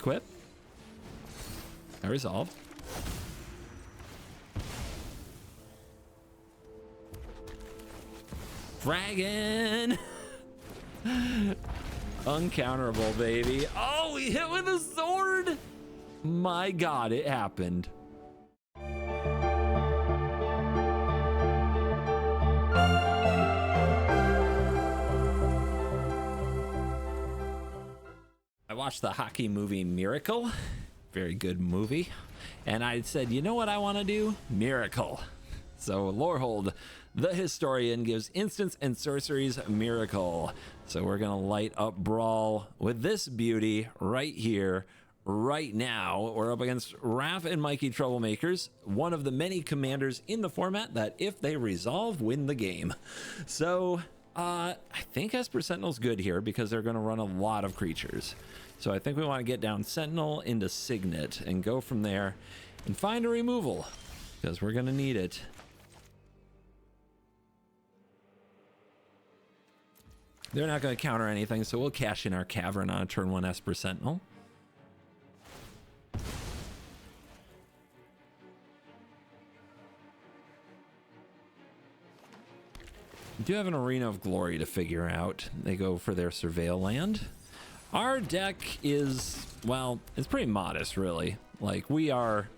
equip. I resolve. Dragon! Uncounterable, baby. Oh, we hit with a sword! My god, it happened. I watched the hockey movie Miracle. Very good movie. And I said, you know what I want to do? Miracle. So Lorehold, the historian, gives instants and sorceries Miracle. So we're going to light up Brawl with this beauty right here, right now. We're up against Raph and Mikey Troublemakers, one of the many commanders in the format that if they resolve, win the game. So I think Esper Sentinel's good here because they're going to run a lot of creatures. So I think we want to get down Sentinel into Signet and go from there and find a removal because we're going to need it. They're not going to counter anything, so we'll cash in our Cavern on a turn 1 Esper Sentinel. We do have an Arena of Glory to figure out. They go for their Surveil land. Our deck is, well, it's pretty modest, really. Like, we are,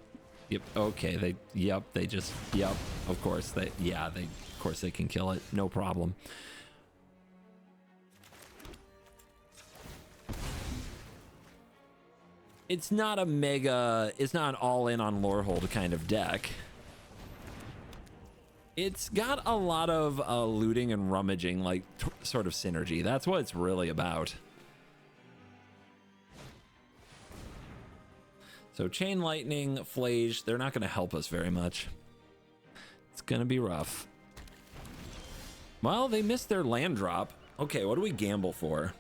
yep, okay, they just, of course, of course they can kill it, no problem. It's not a mega, it's not an all-in on Lorehold kind of deck. It's got a lot of looting and rummaging, like, sort of synergy. That's what it's really about. So Chain Lightning, Flage, they're not going to help us very much. It's going to be rough. Well, they missed their land drop. Okay, what do we gamble for?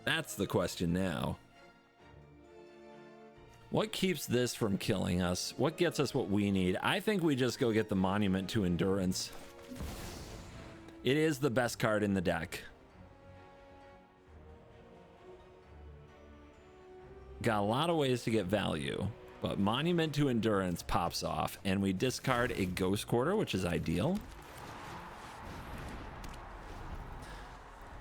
That's the question now. What keeps this from killing us? What gets us what we need? I think we just go get the Monument to Endurance. It is the best card in the deck. Got a lot of ways to get value, but Monument to Endurance pops off, and we discard a Ghost Quarter, which is ideal.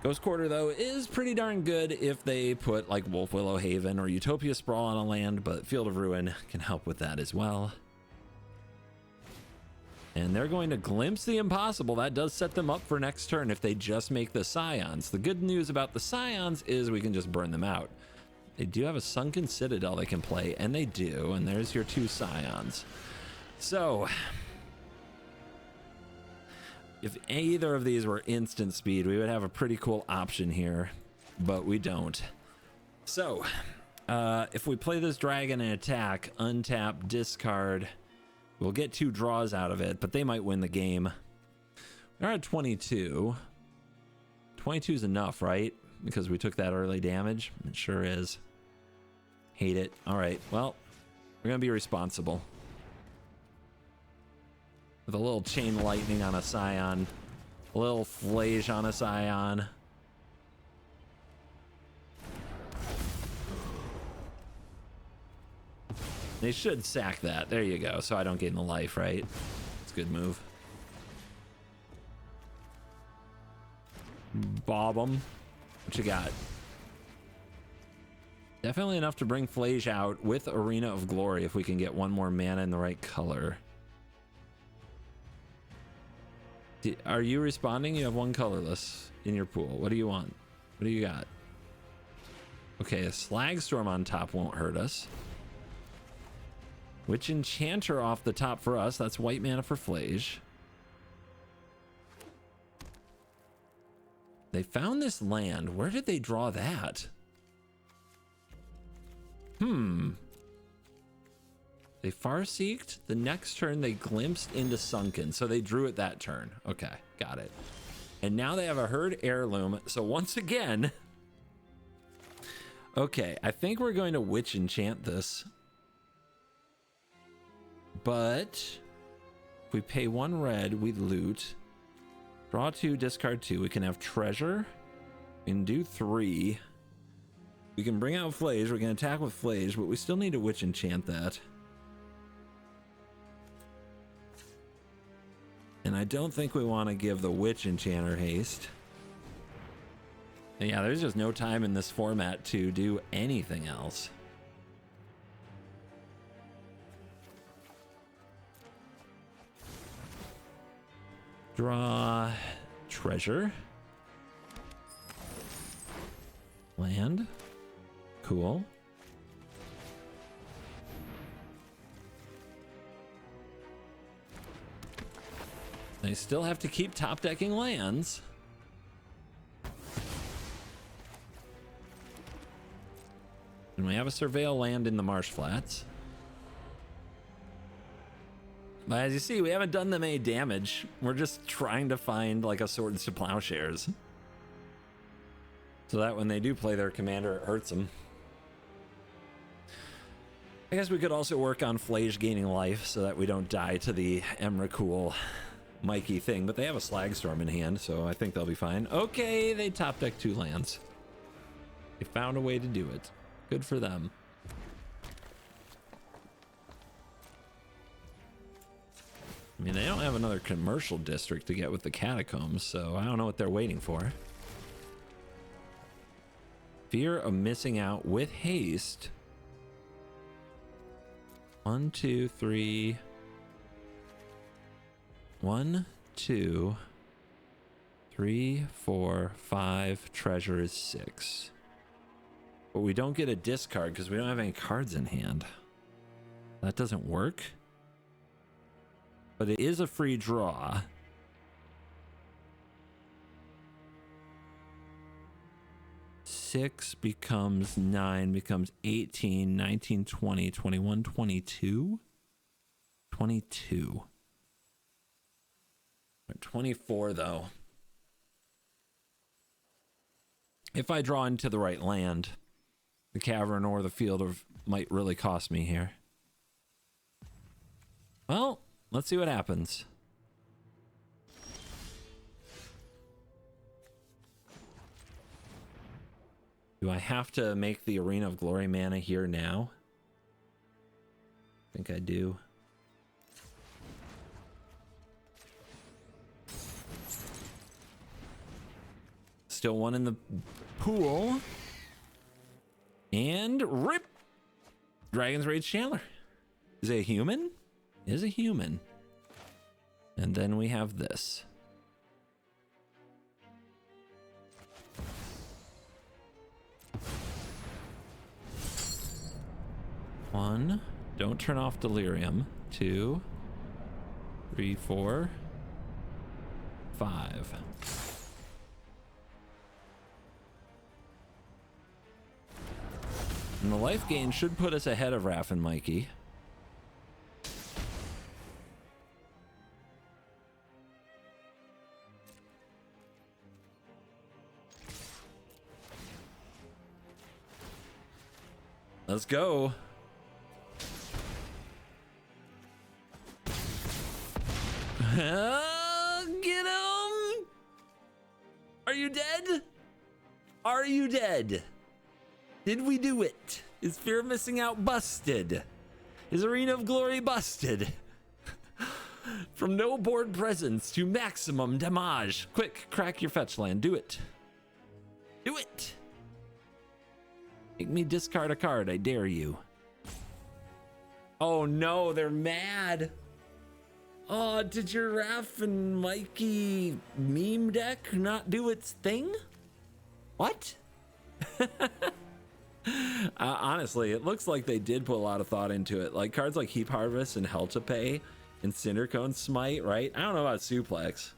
Ghost Quarter, though, is pretty darn good if they put like Wolf Willow Haven or Utopia Sprawl on a land, but Field of Ruin can help with that as well. And they're going to Glimpse the Impossible. That does set them up for next turn if they just make the Scions. The good news about the Scions is we can just burn them out. They do have a Sunken Citadel they can play, and they do, and there's your 2 Scions. So, if either of these were instant speed, we would have a pretty cool option here, but we don't. So, if we play this dragon and attack, untap, discard, we'll get 2 draws out of it, but they might win the game. We're at 22. 22 is enough, right? Because we took that early damage. It sure is. Hate it. All right, well, we're gonna be responsible. With a little Chain Lightning on a Scion, a little Flage on a Scion. They should sack that. There you go. So I don't gain the life, right? It's a good move. Bob 'em. What you got? Definitely enough to bring Flage out with Arena of Glory if we can get 1 more mana in the right color. Are you responding? You have 1 colorless in your pool. What do you want? What do you got? Okay, a Slagstorm on top won't hurt us. Witch Enchanter off the top for us. That's white mana for Flage. They found this land. Where did they draw that? They Farseeked. The next turn they glimpsed into Sunken, so they drew it that turn. Okay, got it. And now they have a Herd Heirloom. So once again, okay, I think we're going to Witch Enchant this. But if we pay 1 red, we loot. Draw 2, discard 2. We can have Treasure. We can do 3. We can bring out Flage. We can attack with Flage, but we still need to Witch Enchant that. And I don't think we want to give the Witch Enchanter haste. And yeah, there's just no time in this format to do anything else. Draw treasure. Land. Cool. I still have to keep top decking lands. And we have a Surveil land in the Marsh Flats. But as you see, we haven't done them any damage. We're just trying to find like a Swords to Plowshares, so that when they do play their commander, it hurts them. I guess we could also work on Flage gaining life so that we don't die to the Emrakul Mikey thing, but they have a Slagstorm in hand, so I think they'll be fine. Okay, they top deck 2 lands. They found a way to do it. Good for them. I mean, they don't have another commercial district to get with the Catacombs, so I don't know what they're waiting for. Fear of missing out with haste. 1, 2, 3. 1, 2, 3, 4, 5. Treasure is 6. But we don't get a discard because we don't have any cards in hand. That doesn't work. But it is a free draw. Six becomes 9, becomes 18, 19, 20, 21, 22. 22. 24 though. If I draw into the right land, the cavern or the field might really cost me here. Well, let's see what happens. Do I have to make the Arena of Glory mana here now? I think I do. Still one in the pool. And rip! Dragon's Rage Chandler. Is it a human? It is a human. And then we have this. One. Don't turn off Delirium. 2, 3, 4, 5. And the life gain should put us ahead of Raph and Mikey. Let's go. Get him! Are you dead? Are you dead? Did we do it? Is Fear of Missing Out busted? Is Arena of Glory busted? From no board presence to maximum damage. Quick, crack your fetch land. Do it. Do it. Make me discard a card. I dare you. Oh no, they're mad. Oh, did your Raph and Mikey meme deck not do its thing? What? Honestly, it looks like they did put a lot of thought into it. Like cards like Heap Harvest and Hell to Pay and Cindercone Smite, right? I don't know about Suplex.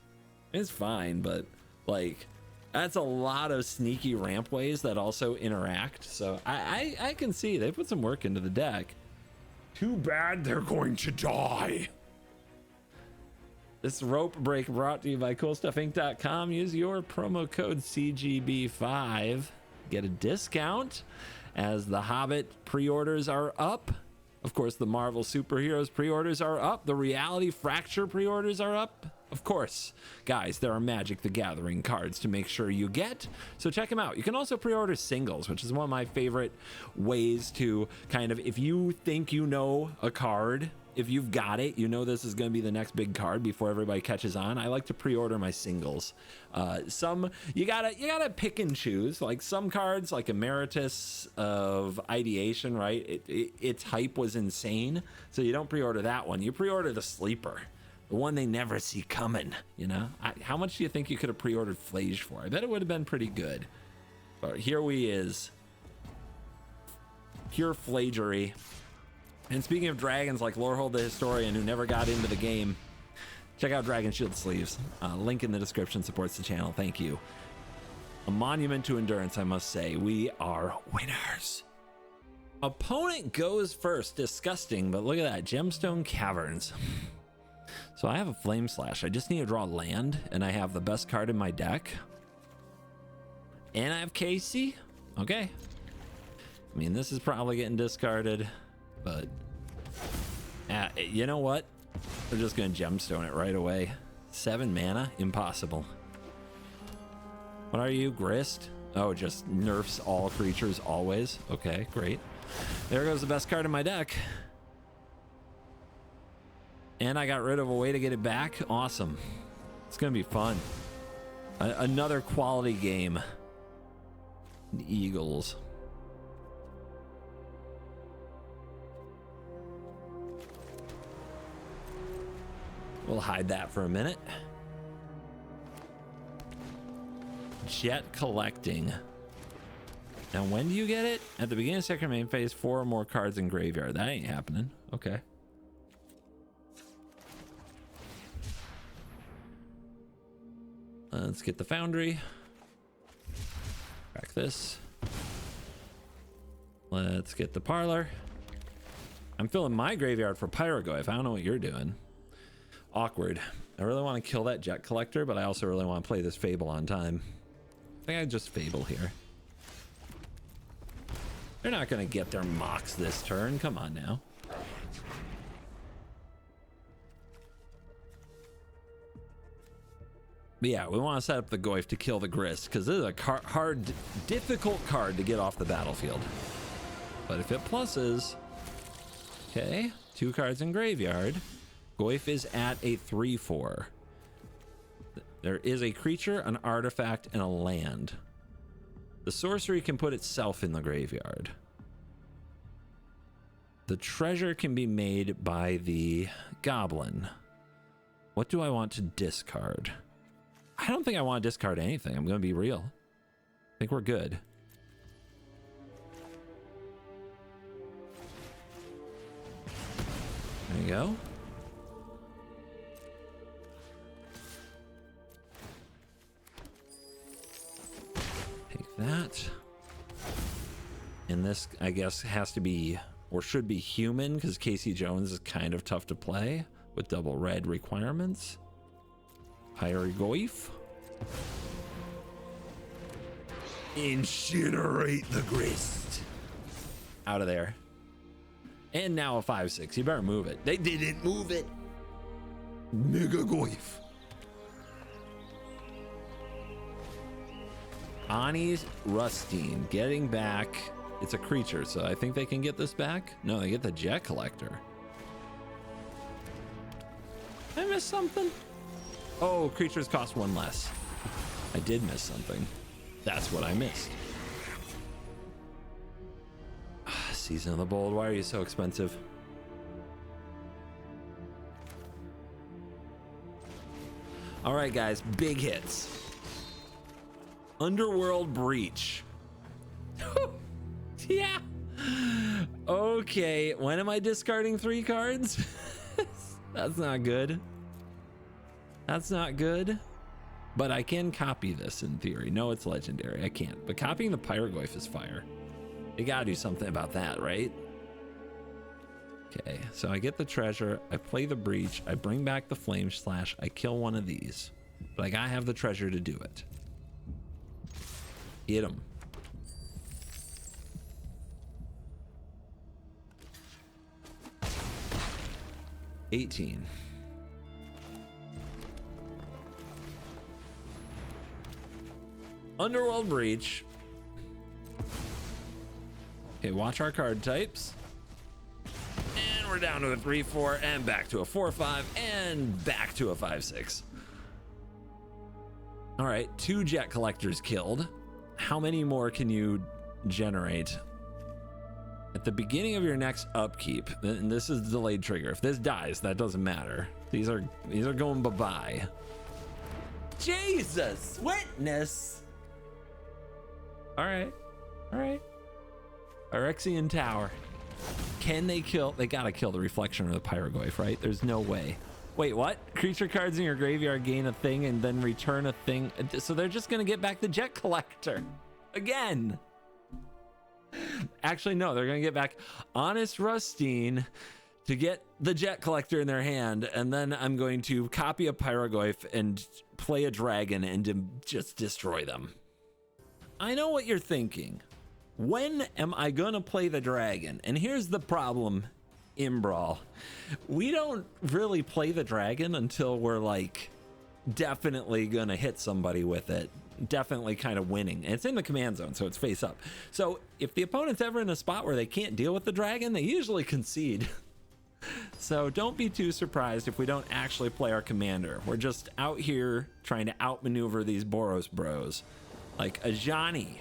It's fine, but like that's a lot of sneaky rampways that also interact. So I can see they put some work into the deck. Too bad they're going to die. This rope break brought to you by CoolStuffInc.com. Use your promo code CGB5. Get a discount as the Hobbit pre-orders are up. Of course, the Marvel Superheroes pre-orders are up. The Reality Fracture pre-orders are up. Of course, guys, there are Magic the Gathering cards to make sure you get, so check them out. You can also pre-order singles, which is one of my favorite ways to kind of, if you think you know a card, if you've got it, you know this is going to be the next big card before everybody catches on. I like to pre-order my singles. Some you gotta pick and choose. Like some cards, like Emeritus of Ideation, right? Its hype was insane, so you don't pre-order that one. You pre-order the sleeper, the one they never see coming. You know, how much do you think you could have pre-ordered Flage for? I bet it would have been pretty good. But here we is, pure flagery. And speaking of dragons, like Lorehold the Historian, who never got into the game, check out Dragon Shield sleeves. Link in the description supports the channel. Thank you. A monument to endurance, I must say. We are winners. Opponent goes first. Disgusting, but look at that. Gemstone Caverns. So I have a Flame Slash. I just need to draw land, and I have the best card in my deck. And I have KC. Okay. I mean, this is probably getting discarded. But you know what? We're just gonna gemstone it right away. 7 mana, impossible. What are you, Grist? Oh, just nerfs all creatures always. Okay, great. There goes the best card in my deck. And I got rid of a way to get it back. Awesome. It's gonna be fun. Another quality game. The Eagles. We'll hide that for a minute. Jet collecting. Now, when do you get it? At the beginning of second main phase, 4 or more cards in graveyard. That ain't happening. Okay. Let's get the Foundry. Crack this. Let's get the Parlor. I'm filling my graveyard for Pyrogoyf. I don't know what you're doing. Awkward. I really want to kill that Jet Collector, but I also really want to play this Fable on time. I think I just Fable here. They're not going to get their Mox this turn. Come on now. But yeah, we want to set up the Goyf to kill the Grist, because this is a difficult card to get off the battlefield. But if it pluses... Okay, 2 cards in graveyard. Goyf is at a 3/4. There is a creature, an artifact, and a land. The sorcery can put itself in the graveyard. The treasure can be made by the goblin. What do I want to discard? I don't think I want to discard anything. I'm going to be real. I think we're good. There you go. That. And this, I guess, has to be, or should be human, because Casey Jones is kind of tough to play with double red requirements. Pyrogoyf. Incinerate the Grist. Out of there. And now a 5/6. You better move it. They didn't move it. Mega Goyf. Ani's Rustine getting back. It's a creature, so I think they can get this back. No, they get the Jet Collector. Did I miss something? Oh, creatures cost 1 less. I did miss something. That's what I missed. Season of the Bold. Why are you so expensive? All right, guys, big hits. Underworld Breach. Yeah. Okay, when am I discarding 3 cards? That's not good. That's not good. But I can copy this in theory. No, it's legendary. I can't. But copying the Pyrogoyf is fire. You gotta do something about that, right? Okay, so I get the treasure. I play the Breach. I bring back the Flame Slash. I kill one of these. But I gotta have the treasure to do it. Hit him. 18. Underworld Breach. Okay, watch our card types. And we're down to a 3-4 and back to a 4-5 and back to a 5-6. All right, 2 jet collectors killed. How many more can you generate? At the beginning of your next upkeep, and this is the delayed trigger. If this dies, that doesn't matter. These are going bye-bye. Jesus, witness. All right. Phyrexian Tower. Can they kill? They gotta kill the reflection or the Pyrogoyf, right? There's no way. Wait, what? Creature cards in your graveyard gain a thing and then return a thing. So they're just gonna get back the jet collector again. Actually, no, they're gonna get back Honest Rustine to get the jet collector in their hand, and then I'm going to copy a Pyrogoyf and play a dragon and just destroy them. I know what you're thinking. When am I gonna play the dragon? And here's the problem in Brawl. We don't really play the dragon until we're like definitely gonna hit somebody with it. Definitely kind of winning. And it's in the command zone, so it's face up. So if the opponent's ever in a spot where they can't deal with the dragon, they usually concede. So don't be too surprised if we don't actually play our commander. We're just out here trying to outmaneuver these Boros bros. Like Ajani,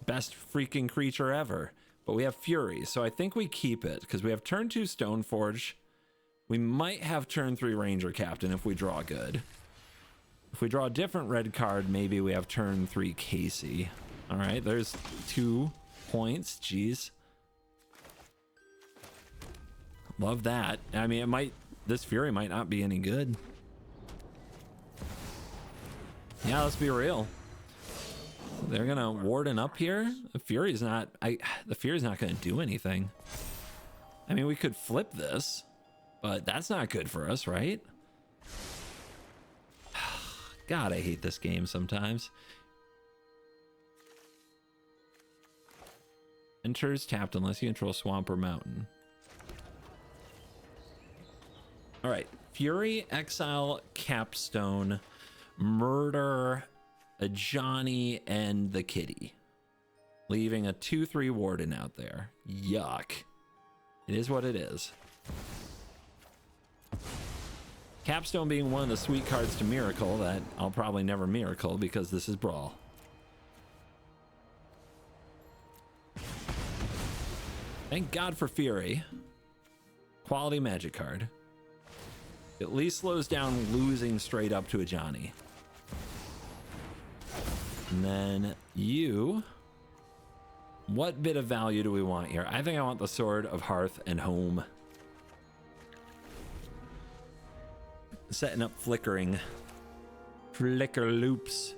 best freaking creature ever. But we have Fury, so I think we keep it because we have turn 2 Stoneforge. We might have turn 3 Ranger Captain if we draw good. If we draw a different red card, maybe we have turn 3 Casey. All right, there's 2 points. Jeez. Love that. I mean, this Fury might not be any good. Yeah, let's be real. They're gonna warden up here. The Fury's not gonna do anything. I mean, we could flip this, but that's not good for us, right? God, I hate this game sometimes. Enters tapped unless you control swamp or mountain. All right, Fury, exile, Capstone, murder a Johnny and the kitty, leaving a 2/3 warden out there. Yuck. It is what it is. Capstone being one of the sweet cards to miracle that I'll probably never miracle because this is Brawl. Thank God for Fury. Quality magic card. At least slows down losing straight up to a Johnny. And then you, what bit of value do we want here? I think I want the Sword of Hearth and Home. Setting up flickering. Flicker loops.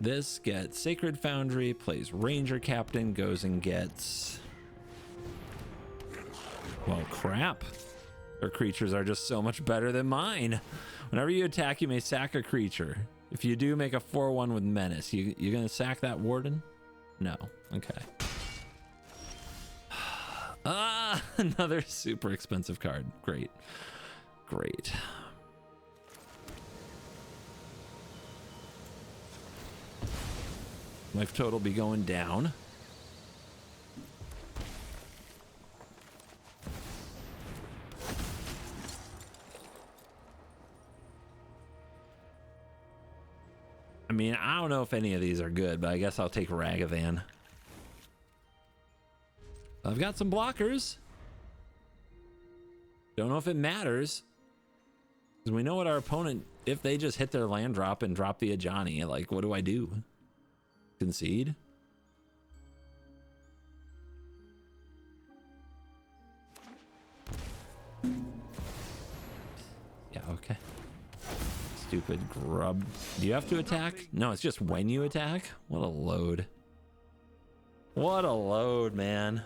This gets Sacred Foundry, plays Ranger Captain, goes and gets... Well, crap. Their creatures are just so much better than mine. Whenever you attack, you may sack a creature. If you do, make a 4/1 with Menace. You gonna sack that Warden? No. Okay. Ah, another super expensive card. Great. Great. Life total be going down. I mean, I don't know if any of these are good, but I guess I'll take Ragavan. I've got some blockers. Don't know if it matters. Because we know what our opponent, if they just hit their land drop and drop the Ajani, like, what do I do? Concede? Yeah, okay. Stupid grub. Do you have to attack? No, it's just when you attack. What a load. What a load, man.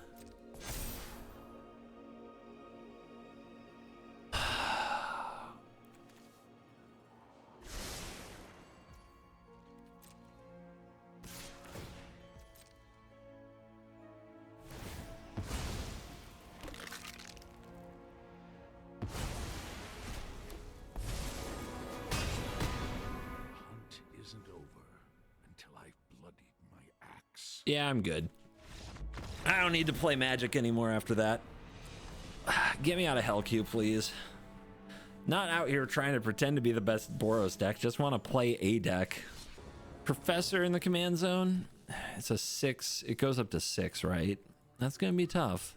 Yeah, I'm good. I don't need to play Magic anymore after that. Get me out of Hellcube, please. Not out here trying to pretend to be the best Boros deck. Just want to play a deck. Professor in the command zone. It's a 6. It goes up to 6, right? That's going to be tough.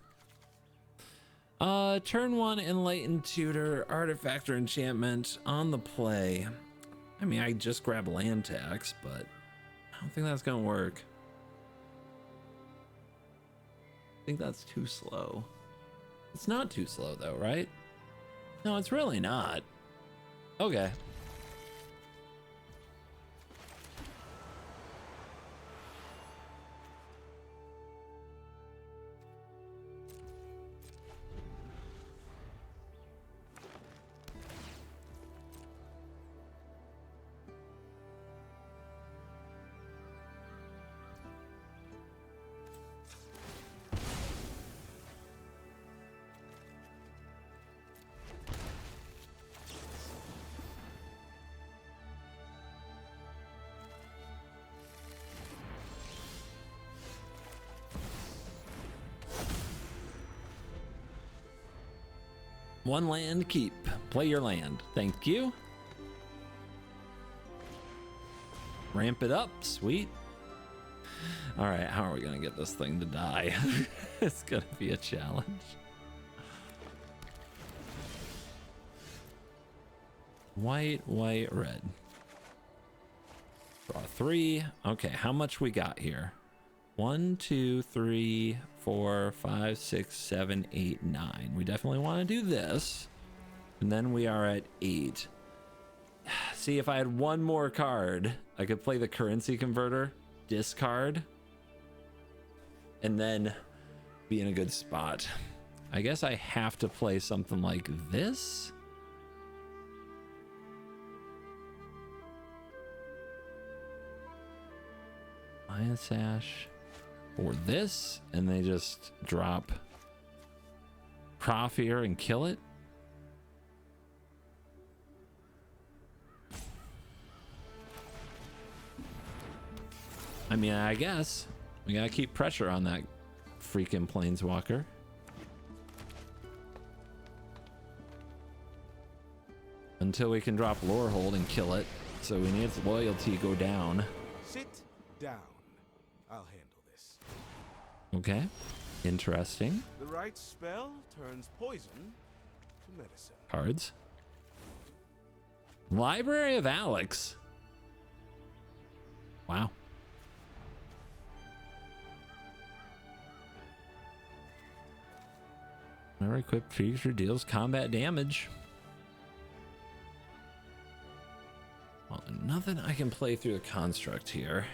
Turn 1, Enlightened Tutor, Artifact or Enchantment on the play. I mean, I just grab land tax, but I don't think that's going to work. I think that's too slow. It's not too slow though, right? No, it's really not. Okay. One land, keep. Play your land. Thank you. Ramp it up. Sweet. All right, how are we going to get this thing to die? It's going to be a challenge. White, white, red. Draw 3. Okay, how much we got here? 1, 2, 3, 4, 5, 6, 7, 8, 9. We definitely want to do this. And then we are at 8. See, if I had one more card, I could play the currency converter, discard, and then be in a good spot. I guess I have to play something like this. Maya Sash. Or this, and they just drop Prof here and kill it. I mean, I guess we gotta keep pressure on that freaking planeswalker. Until we can drop Lorehold and kill it. So we need its loyalty go down. Sit down. I'll handle this. Okay, interesting. The right spell turns poison to medicine. Cards. Library of Alex. Wow. Whenever equipped creature deals combat damage. Well, nothing I can play through the construct here.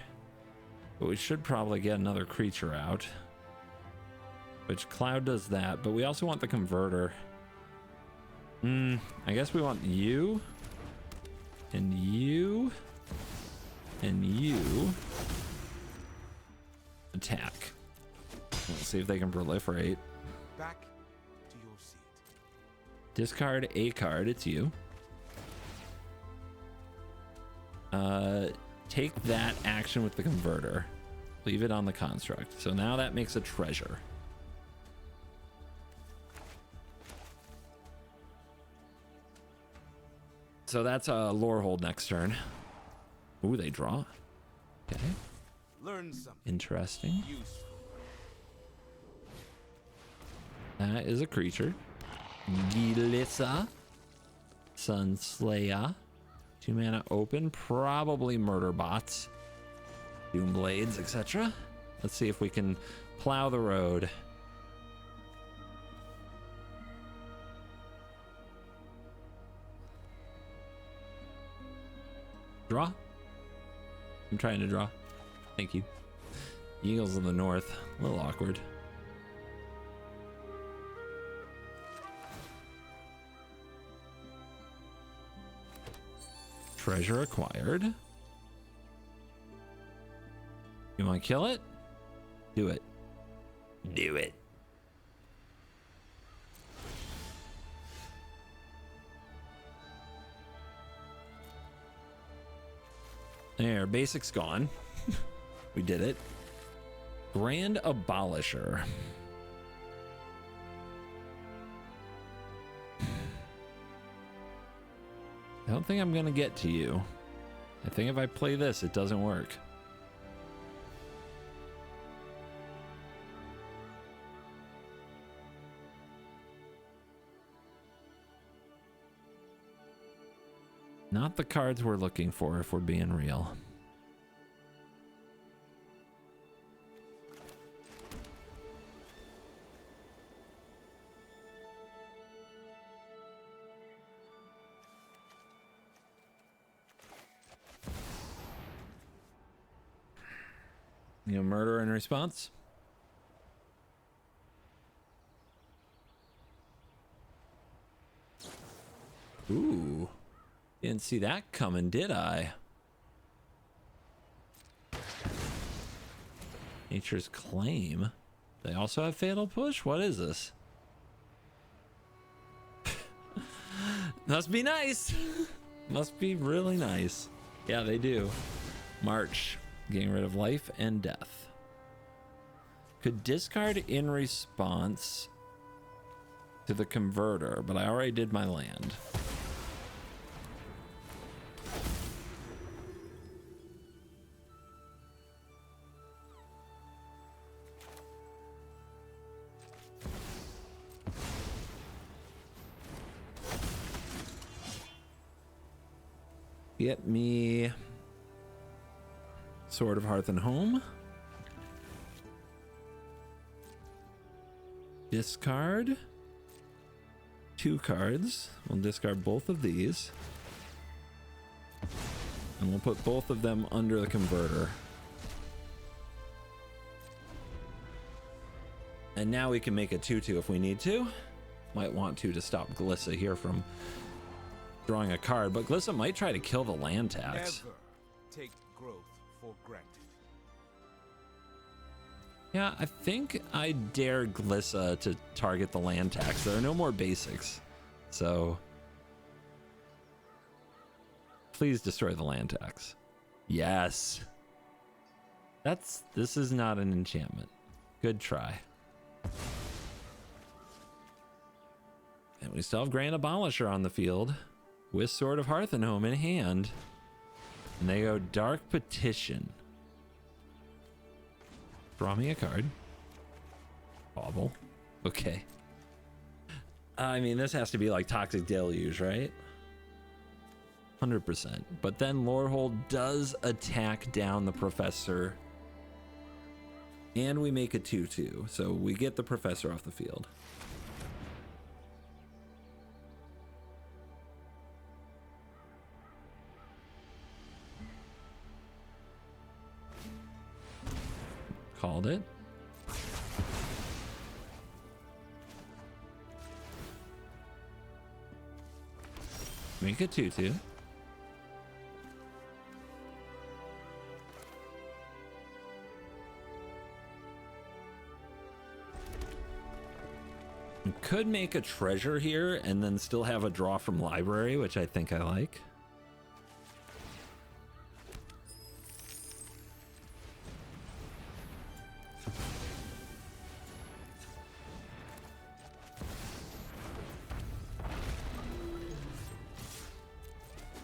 But we should probably get another creature out. Which Cloud does that, but we also want the converter. I guess we want you. And you. And you. Attack. Let's see if they can proliferate. Back to your seat. Discard a card, it's you. Take that action with the converter. Leave it on the construct. So now that makes a treasure. So that's a Lorehold next turn. Ooh, they draw. Okay. Learn something Interesting. useful. That is a creature. Gilissa. Sunslayer. 2 mana open. Probably murder bots. Doom blades, etc. Let's see if we can plow the road. Draw. I'm trying to draw. Thank you. Eagles in the north. A little awkward. Treasure acquired. You want to kill it? Do it. Do it. There, basic's gone. We did it. Grand Abolisher. I don't think I'm gonna get to you. I think if I play this, it doesn't work. Not the cards we're looking for, if we're being real. You know, murder in response? Ooh. Didn't see that coming, did I? Nature's Claim. They also have Fatal Push? What is this? Must be nice. Must be really nice. Yeah, they do. March. Getting rid of life and death. Could discard in response to the converter, but I already did my land. Get me Sword of Hearth and Home. Discard 2 cards. We'll discard both of these. And we'll put both of them under the converter. And now we can make a 2/2 if we need to. Might want to stop Glissa here from drawing a card, but Glissa might try to kill the land tax. Never take growth for granted. Yeah, I think I dare Glissa to target the land tax. There are no more basics, so please destroy the land tax. Yes. This is not an enchantment. Good try. And we still have Grand Abolisher on the field with Sword of Hearth and Home in hand. And they go Dark Petition. Draw me a card. Bauble. Okay. I mean, this has to be like Toxic Deluge, right? 100%. But then Lorehold does attack down the Professor. And we make a 2/2. So we get the Professor off the field. Called it. Make a 2/2. We could make a treasure here and then still have a draw from library, which I think I like.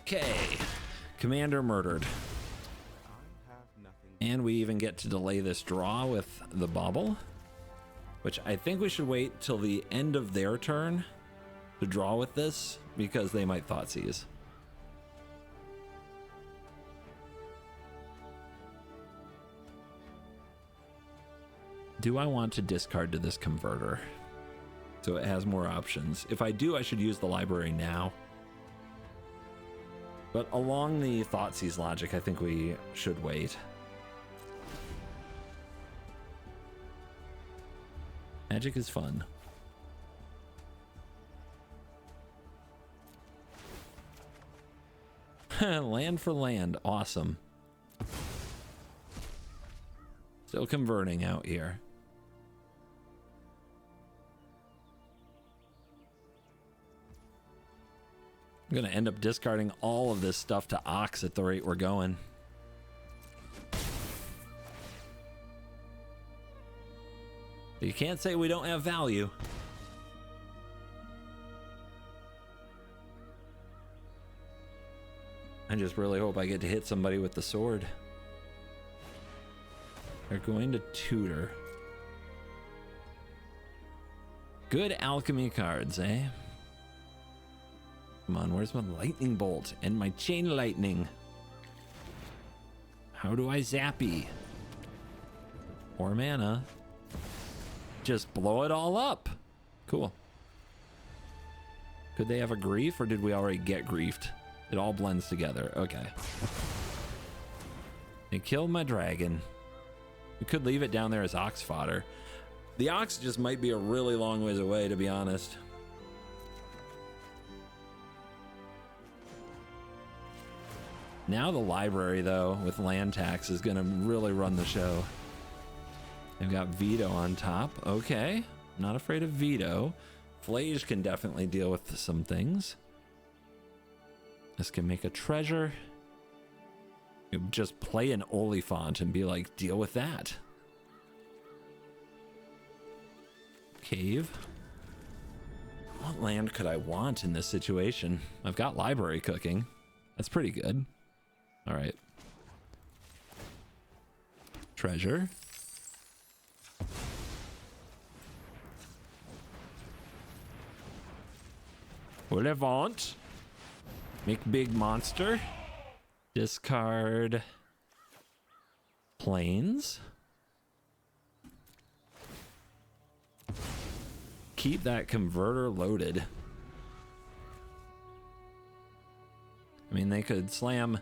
Okay, Commander murdered. I have nothing. And we even get to delay this draw with the bauble, which I think we should wait till the end of their turn to draw with this because they might Thoughtseize. Do I want to discard to this converter so it has more options? If I do, I should use the library now. But along the Thoughtseize logic, I think we should wait. Magic is fun. Land for land. Awesome. Still converting out here. I'm gonna end up discarding all of this stuff to Ox at the rate we're going. You can't say we don't have value. I just really hope I get to hit somebody with the sword. They're going to tutor. Good alchemy cards, eh? Come on, where's my lightning bolt and my chain lightning? How do I zappy? 4 mana. Just blow it all up. Cool. Could they have a grief, or did we already get griefed? It all blends together. Okay. They killed my dragon. We could leave it down there as ox fodder. The ox just might be a really long ways away, to be honest. Now the library, though, with land tax is going to really run the show. They've got veto on top. Okay. Not afraid of veto. Flage can definitely deal with some things. This can make a treasure. You just play an Oliphant and be like, deal with that. Cave. What land could I want in this situation? I've got library cooking. That's pretty good. All right. Treasure. Oliphant. Make big monster. Discard planes. Keep that converter loaded. I mean, they could slam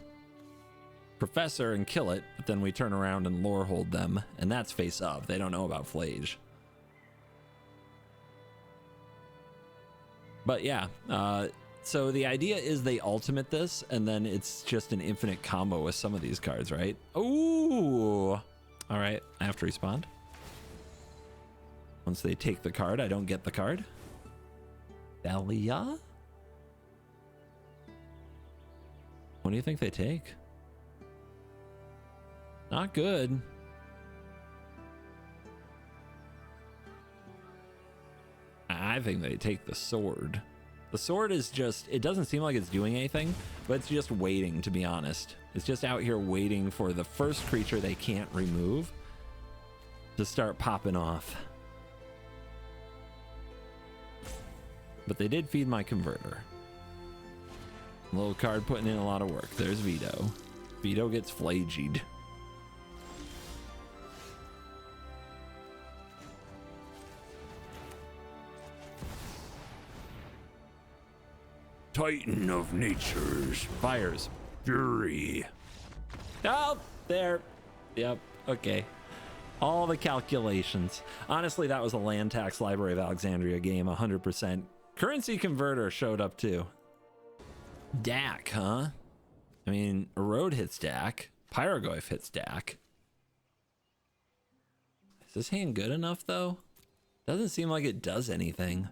Professor and kill it, but then we turn around and lore hold them, and that's face up. They don't know about Flage. But yeah, so the idea is they ultimate this, and then it's just an infinite combo with some of these cards, right? Ooh! All right, I have to respond. Once they take the card, I don't get the card. Dahlia? What do you think they take? Not good. I think they take the sword. The sword is just, it doesn't seem like it's doing anything, but it's just waiting, to be honest. It's just out here waiting for the first creature they can't remove to start popping off. But they did feed my converter. A little card putting in a lot of work. There's Veto. Veto gets flagied. Titan of Nature's Fire's Fury. Oh, there. Yep, okay. All the calculations. Honestly, that was a land tax Library of Alexandria game, 100%. Currency Converter showed up too. DAC, huh? I mean, Erode hits DAC. Pyrogoyf hits DAC. Is this hand good enough, though? Doesn't seem like it does anything.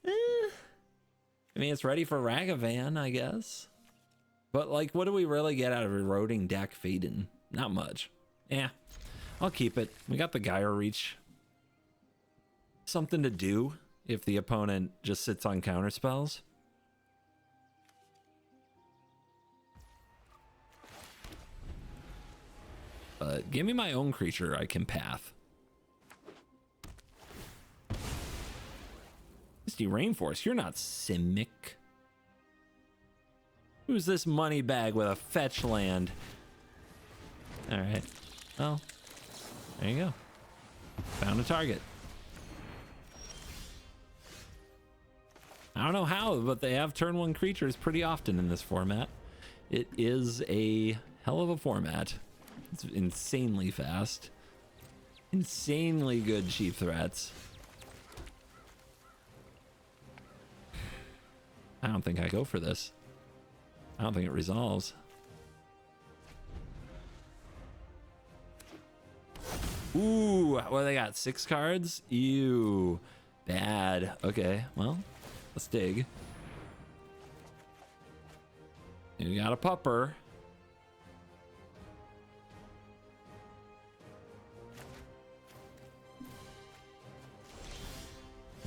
I mean, it's ready for Ragavan, I guess. But, like, what do we really get out of eroding Dak Faden? Not much. Yeah, I'll keep it. We got the Gyre Reach. Something to do if the opponent just sits on counterspells. But give me my own creature I can path. Misty Rainforest, you're not Simic. Who's this money bag with a fetch land? All right. Well, there you go. Found a target. I don't know how, but they have turn 1 creatures pretty often in this format. It is a hell of a format. It's insanely fast. Insanely good cheap threats. I don't think I go for this. I don't think it resolves. Ooh, what they got? 6 cards? Ew. Bad. Okay, well, let's dig. You got a pupper.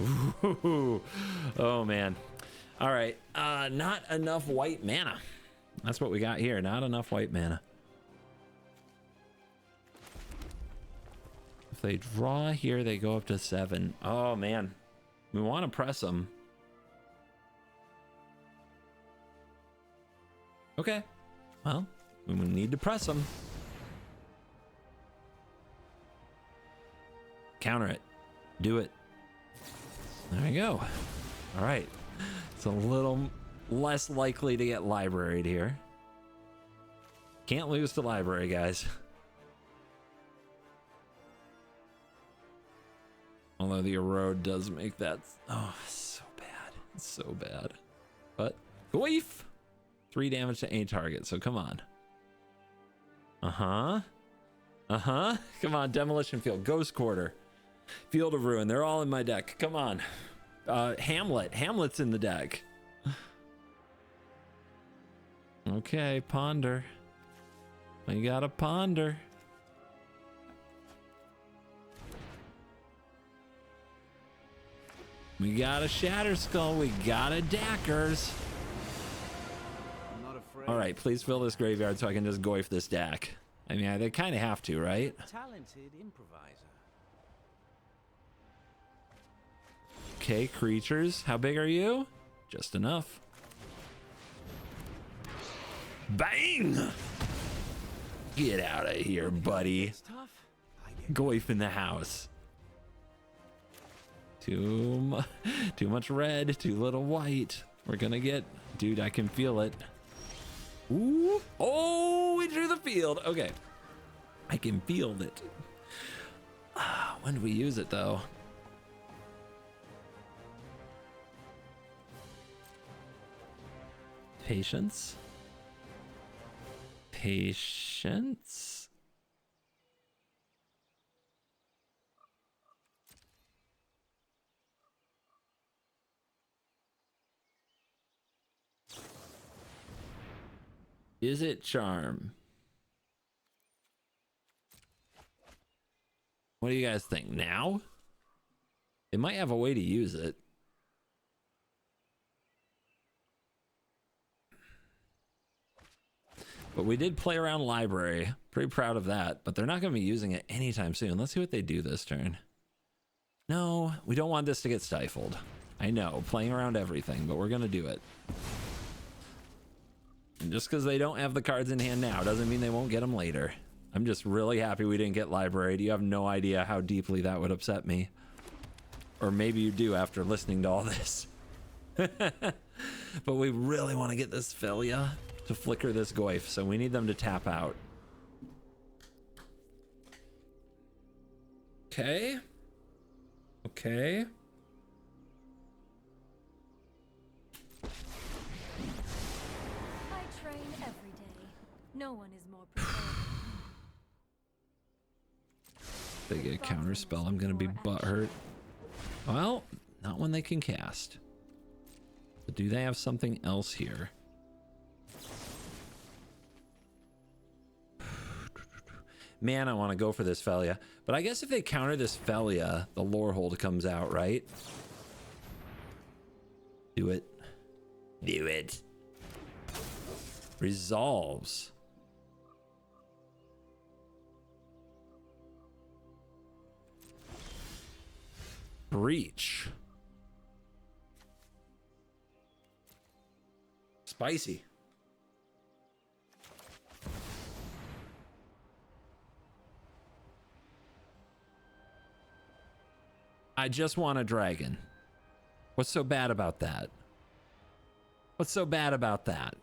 Ooh. Oh man. All right. Not enough white mana. That's what we got here. Not enough white mana. If they draw here, they go up to 7. Oh man. We want to press them. Okay. Well, we need to press them. Counter it. Do it. There you go. All right. It's a little less likely to get libraried here. Can't lose to library, guys. Although the erode does make that... Oh, so bad. It's so bad. But, Goif! 3 damage to any target, so come on. Uh-huh. Uh-huh. Come on, Demolition Field. Ghost Quarter. Field of Ruin. They're all in my deck. Come on. Hamlet. Hamlet's in the deck. Okay, Ponder. We gotta ponder. We got a Shatter Skull. We got a Dackers. I'm not afraid. All right, please fill this graveyard so I can just goif this deck. I mean, they kind of have to, right? Talented improviser. Okay, creatures. How big are you? Just enough. Bang! Get out of here, buddy. It's tough. I get Goif in the house. Too much red, too little white. We're gonna get... Dude, I can feel it. Ooh. Oh, we drew the field. Okay. I can feel it. When do we use it, though? Patience. Patience. Is it charm? What do you guys think? Now? They might have a way to use it. But we did play around library. Pretty proud of that. But they're not going to be using it anytime soon. Let's see what they do this turn. No, we don't want this to get stifled. I know, playing around everything, but we're going to do it. And just because they don't have the cards in hand now doesn't mean they won't get them later. I'm just really happy we didn't get library. You have no idea how deeply that would upset me. Or maybe you do after listening to all this. But we really want to get this Felia to flicker this Goif, so we need them to tap out. Okay. Okay. I train every day. No one is more prepared. If they get a counter spell, I'm gonna be butthurt. Well, not when they can cast. But do they have something else here? Man, I want to go for this Felia. But I guess if they counter this Felia, the Lorehold comes out, right? Do it. Do it. Resolves. Breach. Spicy. I just want a dragon. What's so bad about that? What's so bad about that?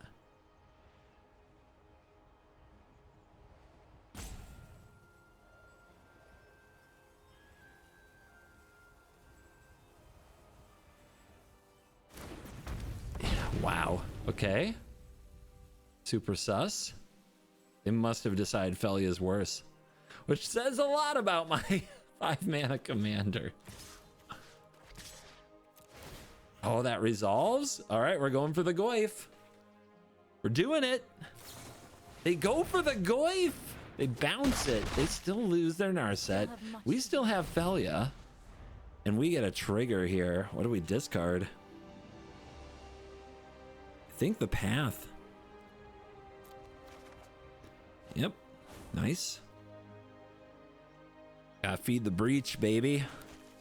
Wow. Okay. Super sus. They must have decided Felia's worse, which says a lot about my 5-mana commander. Oh, that resolves? All right, we're going for the Goif. We're doing it. They go for the Goif. They bounce it. They still lose their Narset. We still have Felia. And we get a trigger here. What do we discard? I think the path. Yep. Nice. Gotta feed the breach, baby.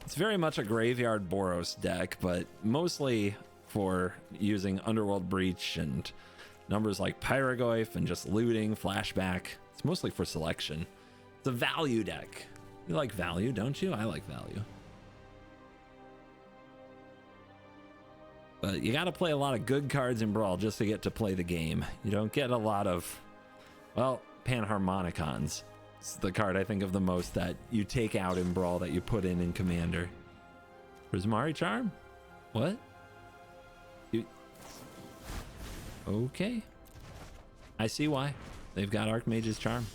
It's very much a graveyard Boros deck, but mostly for using Underworld Breach and numbers like Pyrogoyf and just looting, flashback. It's mostly for selection. It's a value deck. You like value, don't you? I like value. But you got to play a lot of good cards in Brawl just to get to play the game. You don't get a lot of, well, Panharmonicons. It's the card I think of the most that you take out in Brawl that you put in Commander. Prismari Charm? What? Okay. I see why. They've got Archmage's Charm.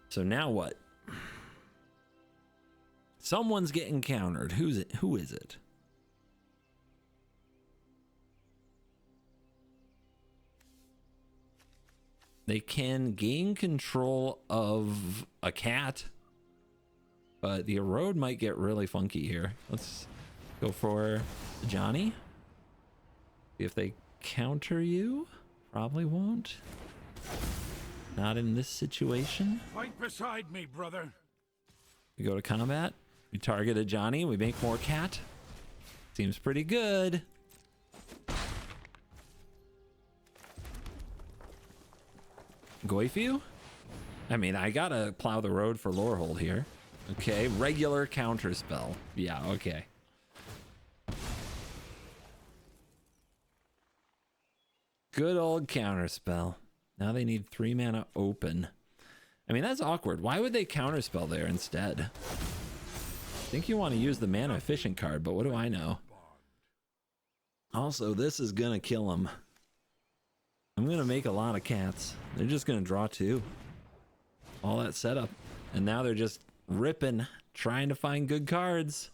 So now what? Someone's getting countered. Who's it? Who is it? They can gain control of a cat, but the erode might get really funky here. Let's go for Johnny. See if they counter you. Probably won't. Not in this situation. Fight beside me, brother. We go to combat. We target a Johnny. We make more cat. Seems pretty good. Goyfu? I mean, I gotta plow the road for Lorehold here. Okay, regular counter spell. Yeah, okay. Good old counter spell. Now they need 3 mana open. I mean, that's awkward. Why would they counter spell there instead? I think you want to use the mana efficient card, but what do I know? Also, this is gonna kill him. I'm gonna make a lot of cats. They're just gonna draw 2. All that setup. And now they're just ripping, trying to find good cards.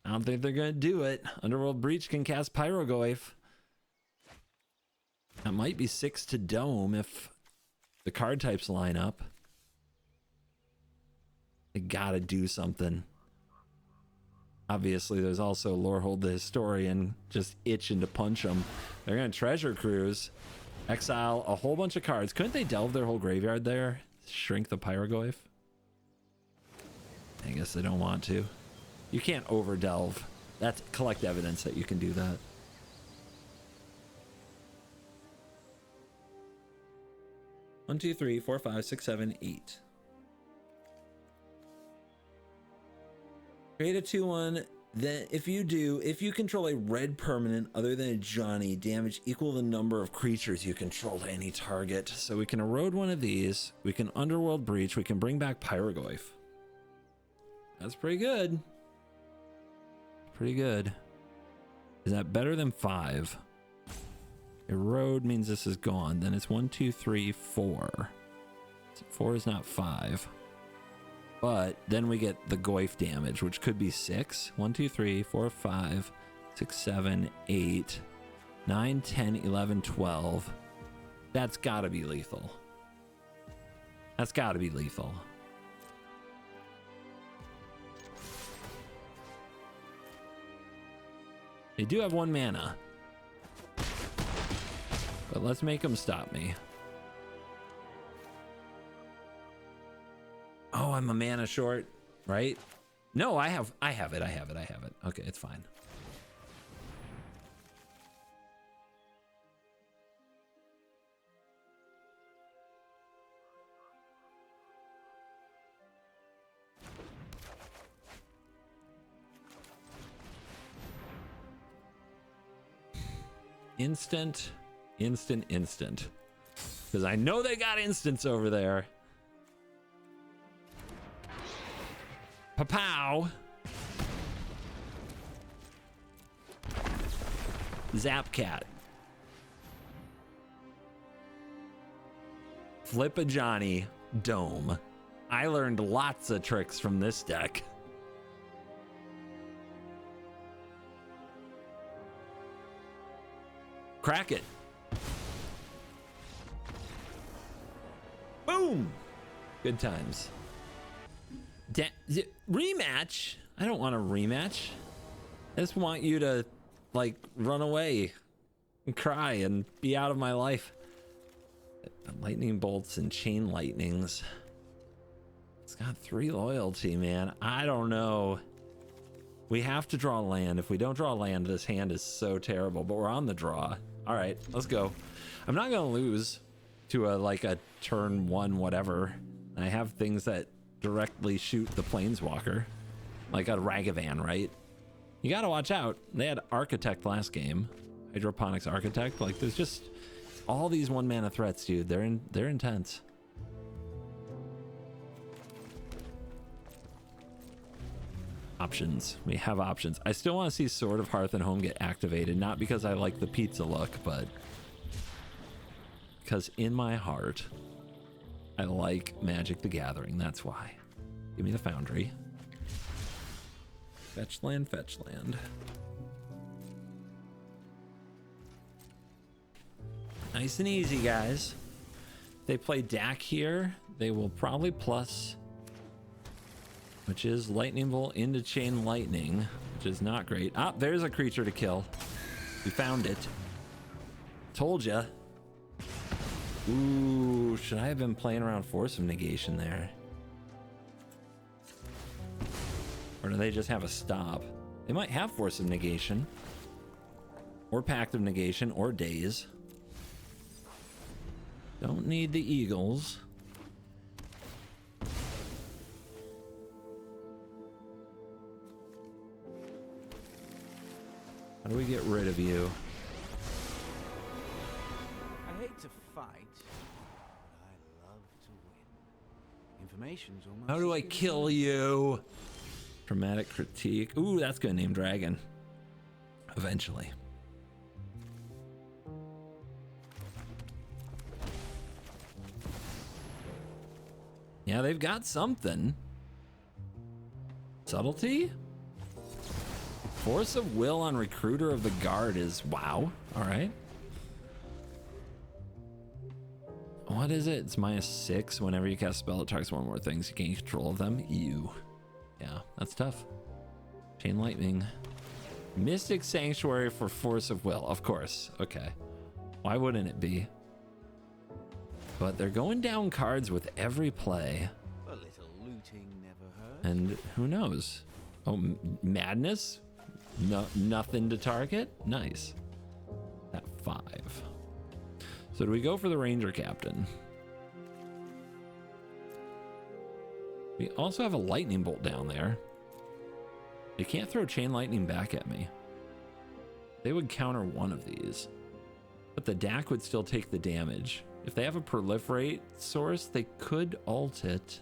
I don't think they're gonna do it. Underworld Breach can cast Pyrogoyf. That might be 6 to Dome if the card types line up. They gotta do something. Obviously, there's also Lorehold the Historian just itching to punch them. They're gonna Treasure Cruise. Exile a whole bunch of cards. Couldn't they delve their whole graveyard there? Shrink the Pyrogoyf? I guess they don't want to. You can't over delve. That's collect evidence that you can do that. One, two, three, four, five, six, seven, 8. Create a 2/1. Then if you control a red permanent other than a Johnny, damage equal the number of creatures you control to any target. So we can erode one of these, we can Underworld Breach, we can bring back Pyrogoyf. That's pretty good. Pretty good. Is that better than 5? Erode means this is gone. Then it's 1, 2, 3, 4. 4 is not 5. But then we get the Goyf damage, which could be 6. 1, 2, 3, 4, 5, 6, 7, 8, 9, 10, 11, 12. That's gotta be lethal. That's gotta be lethal. They do have 1 mana. But let's make them stop me. Oh, I'm a mana short, right? No, I have it. Okay, it's fine. Instant. Because I know they got instants over there. Papow. Zap Cat. Flip a Johnny. Dome. I learned lots of tricks from this deck. Crack it. Boom. Good times. Rematch? I don't want a rematch. I just want you to, like, run away and cry and be out of my life. Lightning bolts and chain lightnings. It's got 3 loyalty, man. I don't know. We have to draw land. If we don't draw land, this hand is so terrible, but we're on the draw. All right, let's go. I'm not going to lose to a turn 1 whatever. I have things that directly shoot the planeswalker, like a Ragavan, right? You got to watch out. They had Architect last game. Hydroponics Architect. Like, there's just all these 1-mana threats, dude. They're intense. Options. We have options. I still want to see Sword of Hearth and Home get activated, not because I like the pizza look, but because in my heart, I like Magic the Gathering. That's why. Give me the Foundry. Fetch land, fetch land. Nice and easy, guys. If they play Dak here, they will probably plus, which is Lightning Bolt into Chain Lightning, which is not great. Ah, there's a creature to kill. We found it. Told ya. Ooh, should I have been playing around Force of Negation there? Or do they just have a stop? They might have Force of Negation. Or Pact of Negation, or Daze. Don't need the Eagles. How do we get rid of you? I hate to fight, but I love to win. Information's almost. How do I kill you? Dramatic Critique. Ooh, that's gonna name Dragon. Eventually. Yeah, they've got something. Subtlety? Force of Will on Recruiter of the Guard is wow. All right. What is it? It's -6. Whenever you cast a spell, it targets 1 more thing, so you gain control of them. Ew. Yeah, that's tough. Chain Lightning. Mystic Sanctuary for Force of Will. Of course. Okay. Why wouldn't it be? But they're going down cards with every play. A little looting never hurt. And who knows? Oh, Madness? No, nothing to target? Nice. At 5. So do we go for the Ranger Captain? We also have a Lightning Bolt down there. They can't throw Chain Lightning back at me. They would counter one of these. But the Dak would still take the damage. If they have a Proliferate source, they could ult it.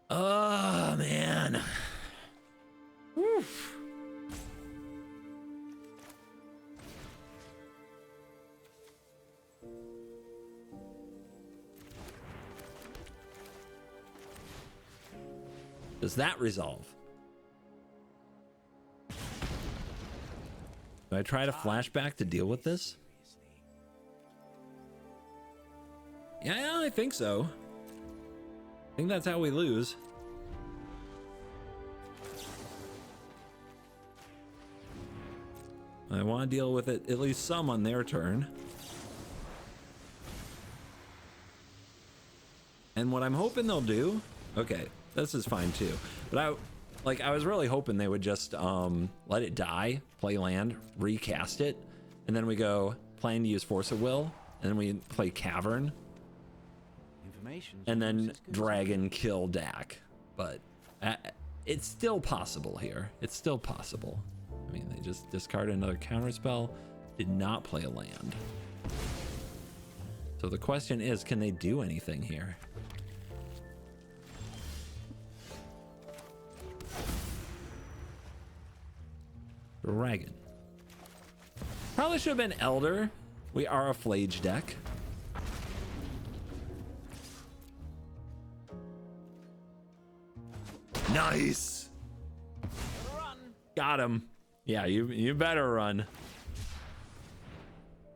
Oh, man. Oof. Does that resolve? Do I try to flashback to deal with this? Yeah, I think so. I think that's how we lose. I want to deal with it at least some on their turn. And what I'm hoping they'll do, okay, this is fine too. But I was really hoping they would just let it die, play land, recast it, and then we go plan to use Force of Will, and then we play Cavern. And then Dragon kill Dak. But it's still possible here. It's still possible. I mean, they just discarded another counterspell, did not play a land. So the question is, can they do anything here? Dragon. Probably should have been Elder. We are a Flage deck. Nice. Run. Got him. Yeah, you better run.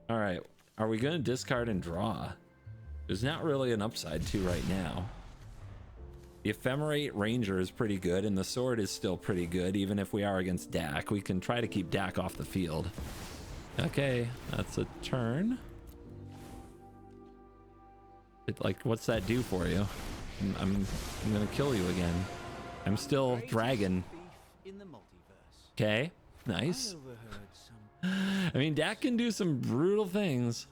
All right. Are we going to discard and draw? There's not really an upside to right now. The Ephemerate Ranger is pretty good, and the sword is still pretty good, even if we are against Dak. We can try to keep Dak off the field. Okay, that's a turn. What's that do for you? I'm gonna kill you again. I'm still dragon. Okay, nice. I mean, Dak can do some brutal things.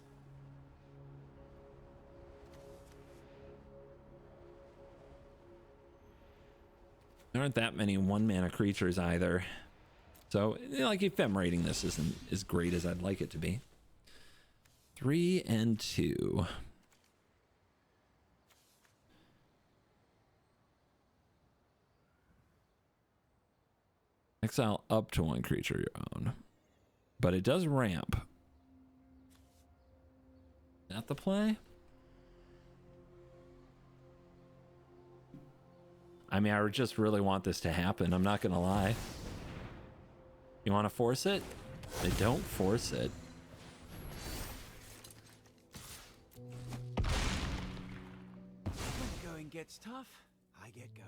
There aren't that many 1-mana creatures either. So, like, ephemerating this isn't as great as I'd like it to be. 3 and 2. Exile up to 1 creature your own. But it does ramp. Is that the play? I mean, I just really want this to happen. I'm not gonna lie. You want to force it? They don't force it. When going gets tough, I get going.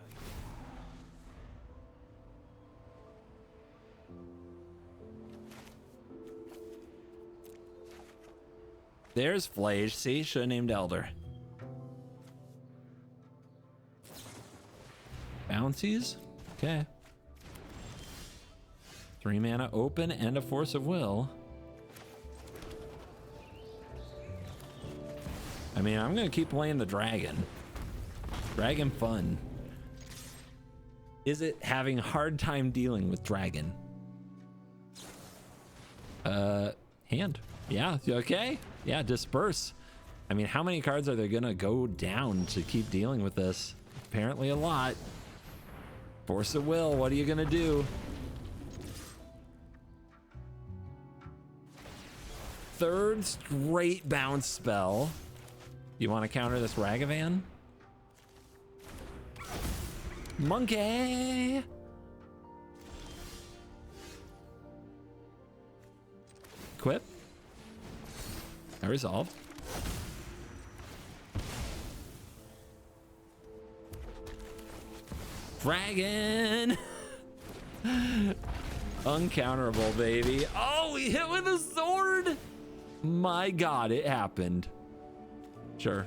There's Flage. See, should have named Elder. Bouncies? Okay. 3 mana open and a Force of Will. I mean, I'm gonna keep playing the dragon. Dragon fun. Is it having a hard time dealing with dragon? Hand. Yeah, okay. Yeah, disperse. I mean, how many cards are they gonna go down to keep dealing with this? Apparently a lot. Force of Will, what are you gonna do? Third straight bounce spell. You want to counter this Ragavan? Monkey! Equip. I resolve. Dragon! Uncounterable, baby. Oh, we hit with a sword! My god, it happened. Sure.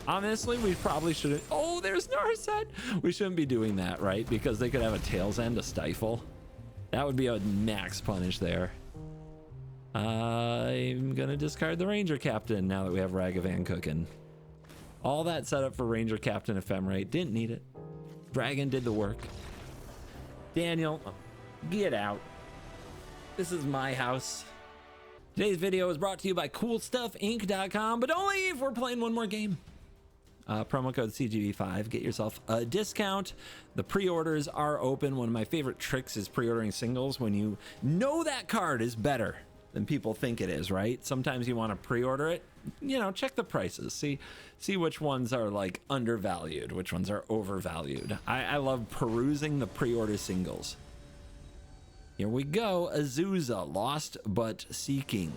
Honestly, we probably shouldn't. Oh, there's Narset. We shouldn't be doing that, right? Because they could have a Tail's End to stifle. That would be a max punish there. I'm gonna discard the Ranger Captain now that we have Ragavan cooking. All that setup for Ranger Captain Ephemerate. Didn't need it. Dragon did the work. Daniel, get out. This is my house. Today's video is brought to you by CoolStuffInc.com, but only if we're playing one more game. Promo code CGV5, get yourself a discount. The pre-orders are open. One of my favorite tricks is pre-ordering singles when you know that card is better than people think it is, right? Sometimes you want to pre-order it, you know, check the prices, see which ones are like undervalued, which ones are overvalued. I love perusing the pre-order singles. Here we go. Azusa, Lost but Seeking.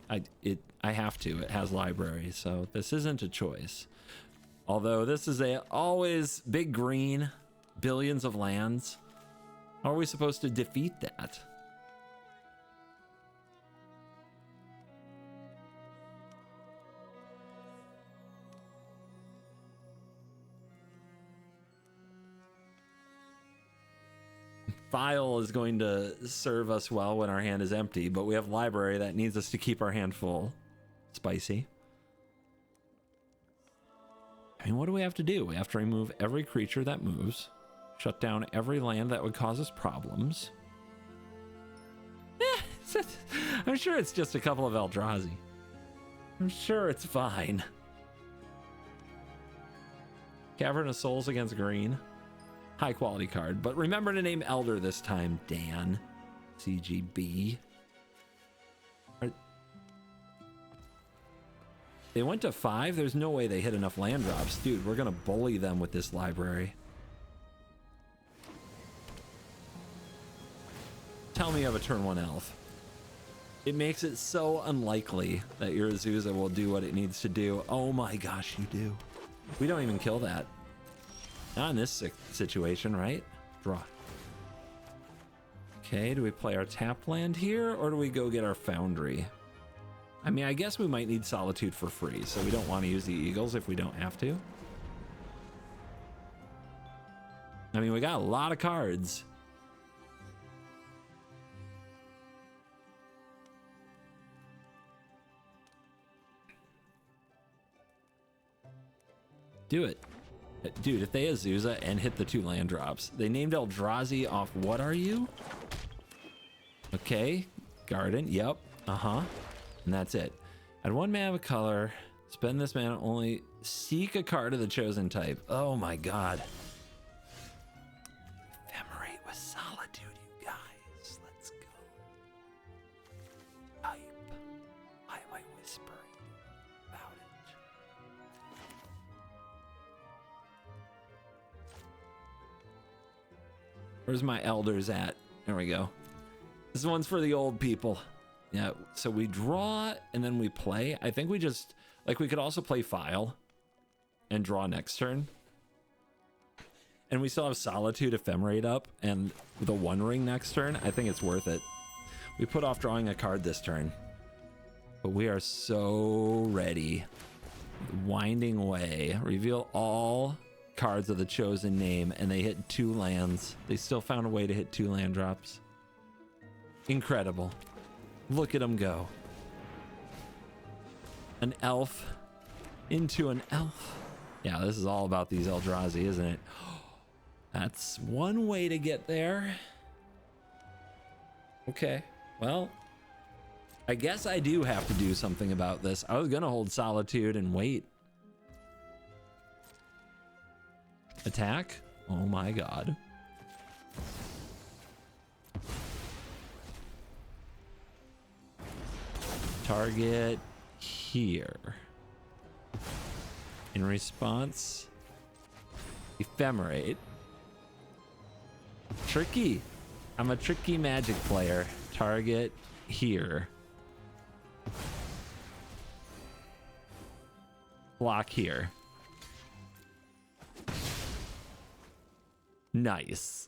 I have to. It has library, so this isn't a choice. Although this is a always big green, billions of lands. How are we supposed to defeat that? File is going to serve us well when our hand is empty, but we have library that needs us to keep our hand full. Spicy. I mean, what do we have to do? We have to remove every creature that moves, shut down every land that would cause us problems. I'm sure it's just a couple of Eldrazi. I'm sure it's fine. Cavern of Souls against green. High quality card, but remember to name Elder this time, Dan. CGB. They went to 5. There's no way they hit enough land drops. Dude, we're gonna bully them with this library. Tell me you have a turn 1 elf. It makes it so unlikely that your Azusa will do what it needs to do. Oh my gosh, you do. We don't even kill that. Not in this situation, right? Draw. Okay, do we play our tap land here, or do we go get our foundry? I mean, I guess we might need Solitude for free, so we don't want to use the Eagles if we don't have to. I mean, we got a lot of cards. Do it. Dude, if they Azusa and hit the 2 land drops. They named Eldrazi off what are you? Okay, Garden, yep, and that's it. Add 1 mana of a color, spend this mana, only seek a card of the chosen type. Oh my god. Ephemerate with Solitude, you guys. Let's go. Type. Why am I whispering about it? Where's my elders at? There we go. This one's for the old people. Yeah, so we draw and then we play. I think we just, like, we could also play File and draw next turn. And we still have Solitude Ephemerate up and the 1 ring next turn. I think it's worth it. We put off drawing a card this turn. But we are so ready. Winding Way. Reveal all cards of the chosen name, and they hit 2 lands. They still found a way to hit 2 land drops. Incredible. Look at them go. An elf into an elf. Yeah, this is all about these Eldrazi, isn't it? That's one way to get there. Okay, well, I guess I do have to do something about this. I was gonna hold Solitude and wait. Attack? Oh my god. Target here. In response, Ephemerate. Tricky. I'm a tricky Magic player. Target here. Block here. Nice.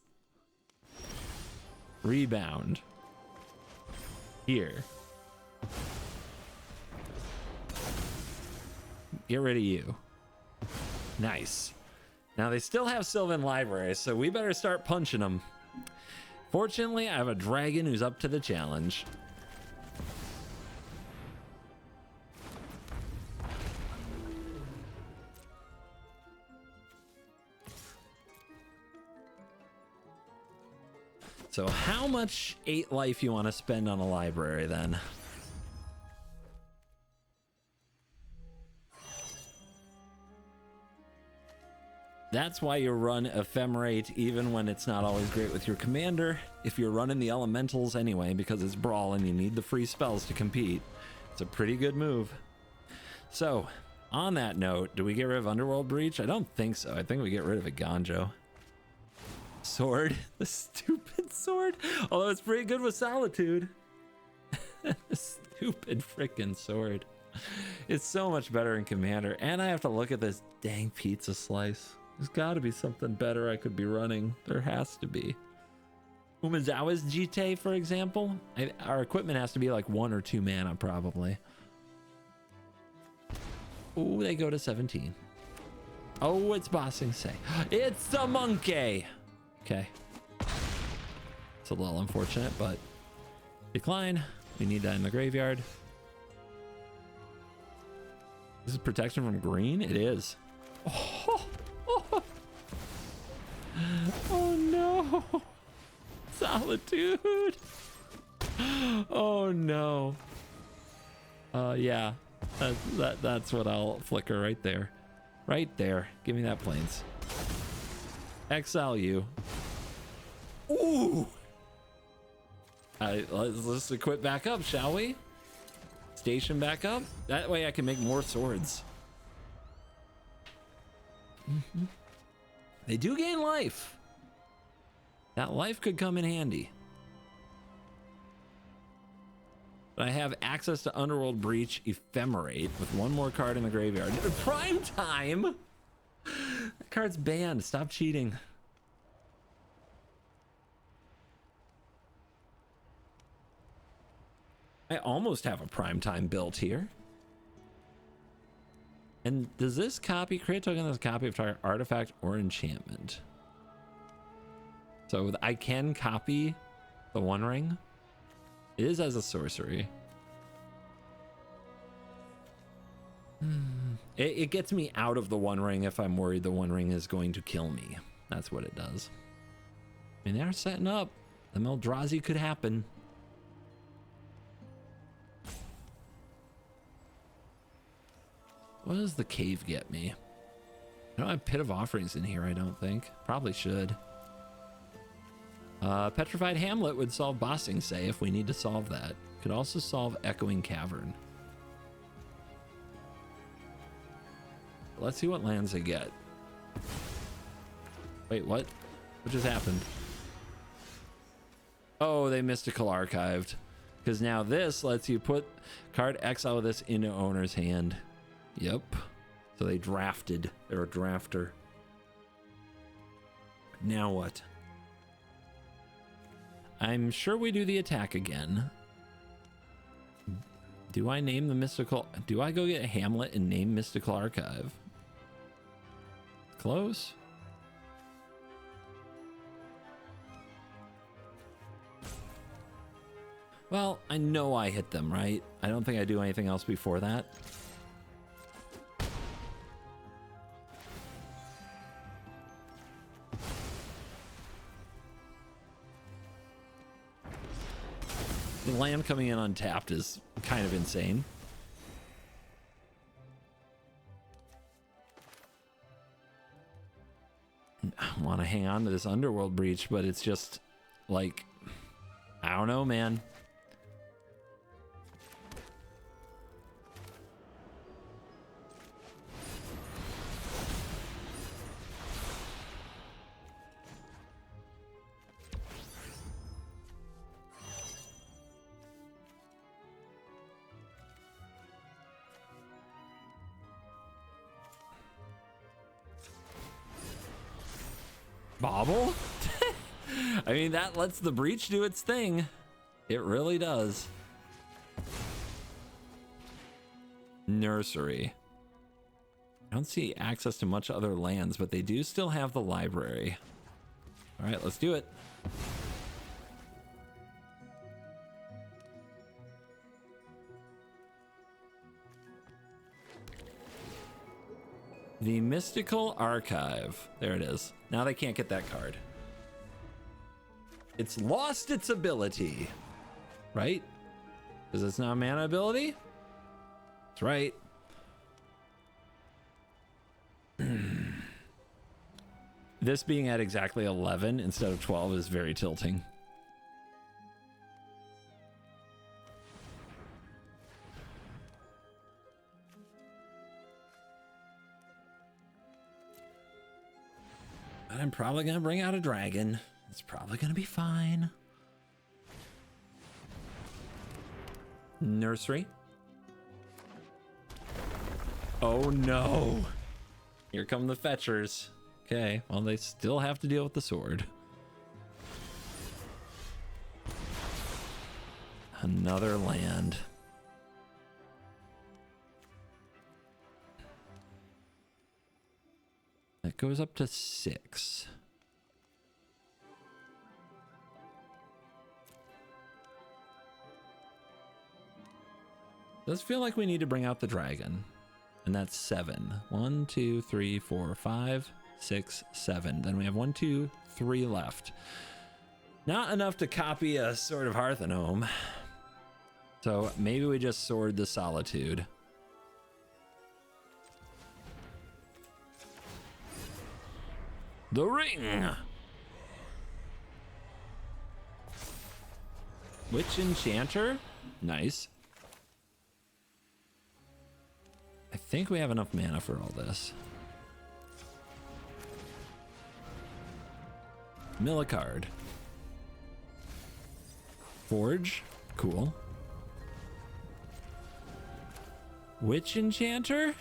Rebound. Here. Get rid of you. Nice. Now they still have Sylvan Library, so we better start punching them. Fortunately, I have a dragon who's up to the challenge. So how much 8 life you want to spend on a library then? That's why you run Ephemerate even when it's not always great with your commander. If you're running the elementals anyway, because it's Brawl and you need the free spells to compete, it's a pretty good move. So, on that note, do we get rid of Underworld Breach? I don't think so. I think we get rid of a Ganjo. Sword. The stupid sword. Although it's pretty good with Solitude. Stupid freaking sword. It's so much better in Commander. And I have to look at this dang pizza slice. There's got to be something better I could be running. There has to be. Umezawa's Jite, for example. Our equipment has to be like 1 or 2 mana, probably. Oh, they go to 17. Oh, it's Bossing Say. It's the monkey. Okay. It's a little unfortunate, but decline. We need that in the graveyard. This is protection from green? It is. Oh, oh. Oh no. Solitude. Oh no. Yeah. That's what I'll flicker right there. Right there. Give me that plains. Exile you. Ooh. Let's equip back up, shall we? Station back up. That way I can make more swords. They do gain life. That life could come in handy. But I have access to Underworld Breach, Ephemerate with 1 more card in the graveyard. Prime time. card's banned. Stop cheating. I almost have a primetime built here. And does this copy create a token that's a copy of target artifact or enchantment? So I can copy the One Ring. It is as a sorcery. It gets me out of the One Ring if I'm worried the One Ring is going to kill me. That's what it does. I mean, they're setting up. The Eldrazi could happen. What does the cave get me? I don't have Pit of Offerings in here, I don't think. Probably should. Petrified Hamlet would solve Bossing Say if we need to solve that. Could also solve Echoing Cavern. Let's see what lands they get. Wait, what? What just happened? Oh, they Mystical Archived. Because now this lets you put card exile this into owner's hand. Yep. So they drafted. They're a drafter. Now what? I'm sure we do the attack again. Do I name the Mystical? Do I go get a Hamlet and name Mystical Archive? Close. Well, I know I hit them, right? I don't think I do anything else before that. The land coming in untapped is kind of insane. I want to hang on to this Underworld Breach, but it's just like, I don't know, man. Bobble? I mean, that lets the breach do its thing. It really does. Nursery. I don't see access to much other lands, but they do still have the library. All right, let's do it. The Mystical Archive. There it is. Now they can't get that card. It's lost its ability, right? Because it's not a mana ability? That's right. This being at exactly 11 instead of 12 is very tilting. I'm probably going to bring out a dragon. It's probably going to be fine. Nursery. Oh no. Here come the fetchers. Okay, well, they still have to deal with the sword. Another land. That goes up to 6. Does feel like we need to bring out the dragon. And that's 7. 1, 2, 3, 4, 5, 6, 7. Then we have 1, 2, 3 left. Not enough to copy a Sword of Hearth and Home. So maybe we just Sword the Solitude. The ring. Witch Enchanter. Nice. I think we have enough mana for all this. Mill a card. Forge. Cool. Witch Enchanter.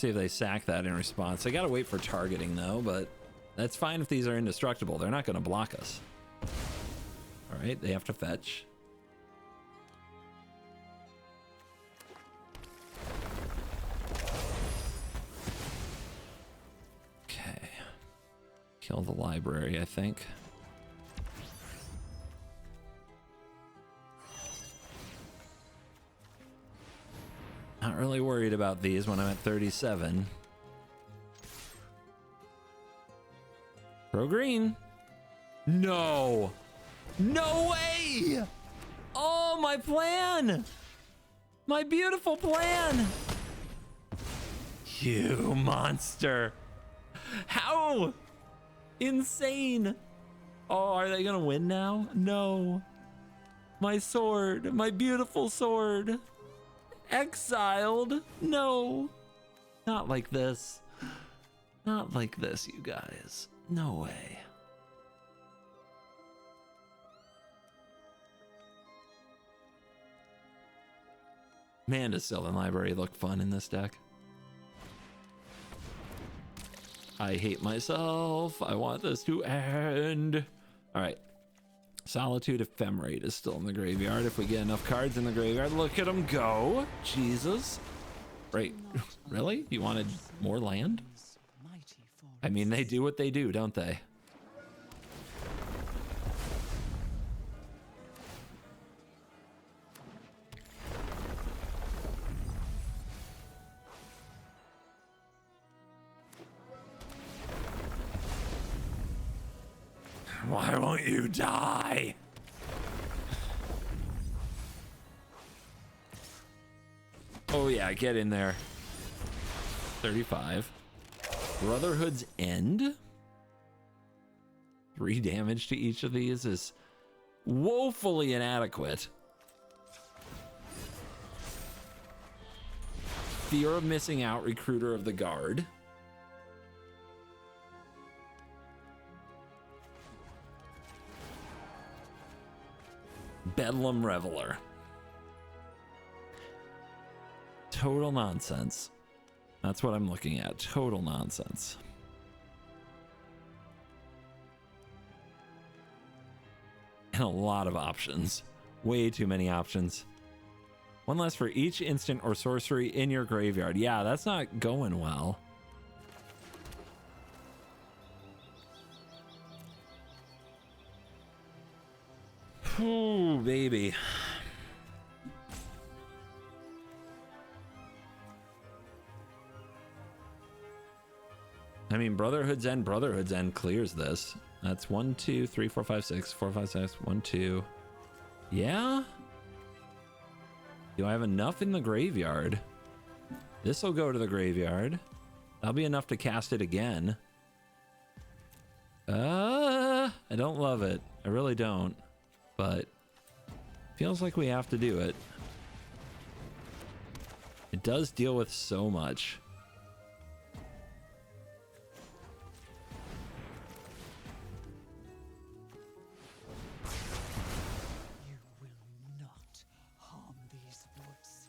see if they sack that in response. I gotta wait for targeting though, but that's fine if these are indestructible. They're not gonna block us. All right, they have to fetch. Okay. Kill the library, I think. Not really worried about these when I'm at 37. Pro green. No. No way. Oh, my plan. My beautiful plan. You monster. How? Insane. Oh, are they going to win now? No. My sword. My beautiful sword. Exiled? No. Not like this. Not like this, you guys. No way. Man, does Sylvan Library look fun in this deck. I hate myself. I want this to end. All right. Solitude Ephemerate is still in the graveyard. If we get enough cards in the graveyard, look at them go. Jesus. Right. Really? You wanted more land? I mean, they do what they do, don't they? Why won't you die? Oh yeah, get in there. 35. Brotherhood's End. 3 damage to each of these is woefully inadequate. Fear of Missing Out, Recruiter of the Guard. Bedlam Reveler. Total nonsense. That's what I'm looking at. Total nonsense. And a lot of options. Way too many options. 1 less for each instant or sorcery in your graveyard. Yeah, that's not going well. Ooh, baby. I mean, Brotherhood's End clears this. That's 1, 2, 3, 4, 5, 6, 4, 5, 6, 1, 2. Yeah? Do I have enough in the graveyard? This will go to the graveyard. That'll be enough to cast it again. I don't love it. I really don't. But feels like we have to do it. It does deal with so much. You will not harm these woods.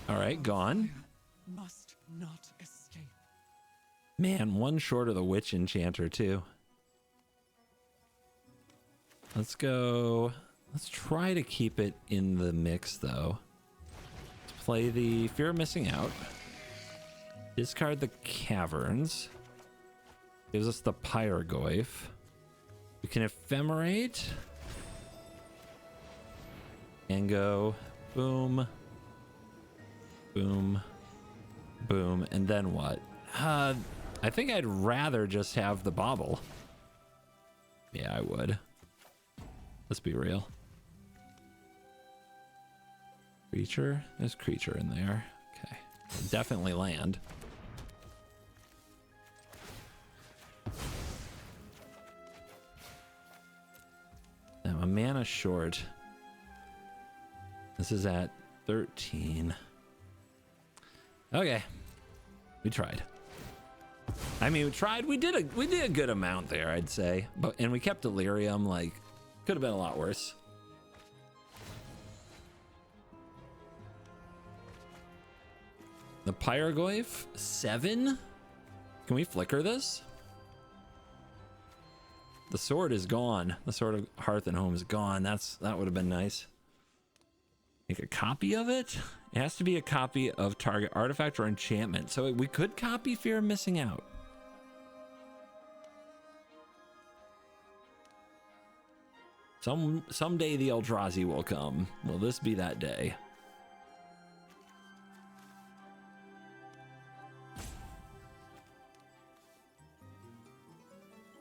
All right, gone. Must not escape. Man, 1 short of the Witch Enchanter, too. Let's go. Let's try to keep it in the mix, though. Let's play the Fear of Missing Out. Discard the Caverns. Gives us the Pyrogoyf. We can Ephemerate. And go boom. Boom. Boom. And then what? I think I'd rather just have the Bauble. Yeah, I would. Let's be real. Creature? There's creature in there. Okay. Definitely land. I'm a mana short. This is at 13. Okay. We tried. I mean, we tried. We did a good amount there, I'd say. And we kept Delirium. Like, could have been a lot worse. The Pyrogoyf 7. Can we flicker this? The sword is gone. The sword of Hearth and Home is gone. That would have been nice. Make a copy of it. It has to be a copy of target artifact or enchantment. So we could copy Fear of Missing Out. Someday the Eldrazi will come. Will this be that day?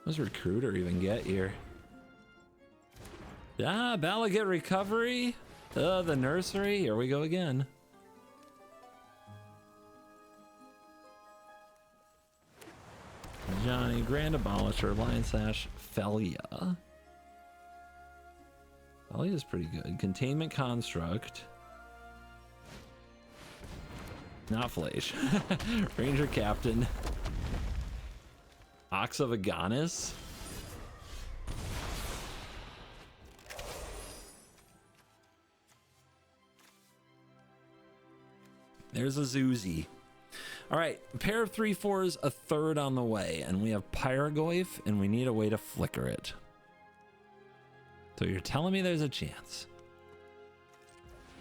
What does Recruiter even get here? Ah, Balagate Recovery. The Nursery. Here we go again. Johnny, Grand Abolisher, Lion Sash, Felia. Felia is pretty good. Containment Construct. Not Flash. Ranger Captain. Ox of Agonis. There's a Zuzi. All right, a pair of 3/4s, a third on the way, and we have Pyrogoyf, and we need a way to flicker it. So you're telling me there's a chance.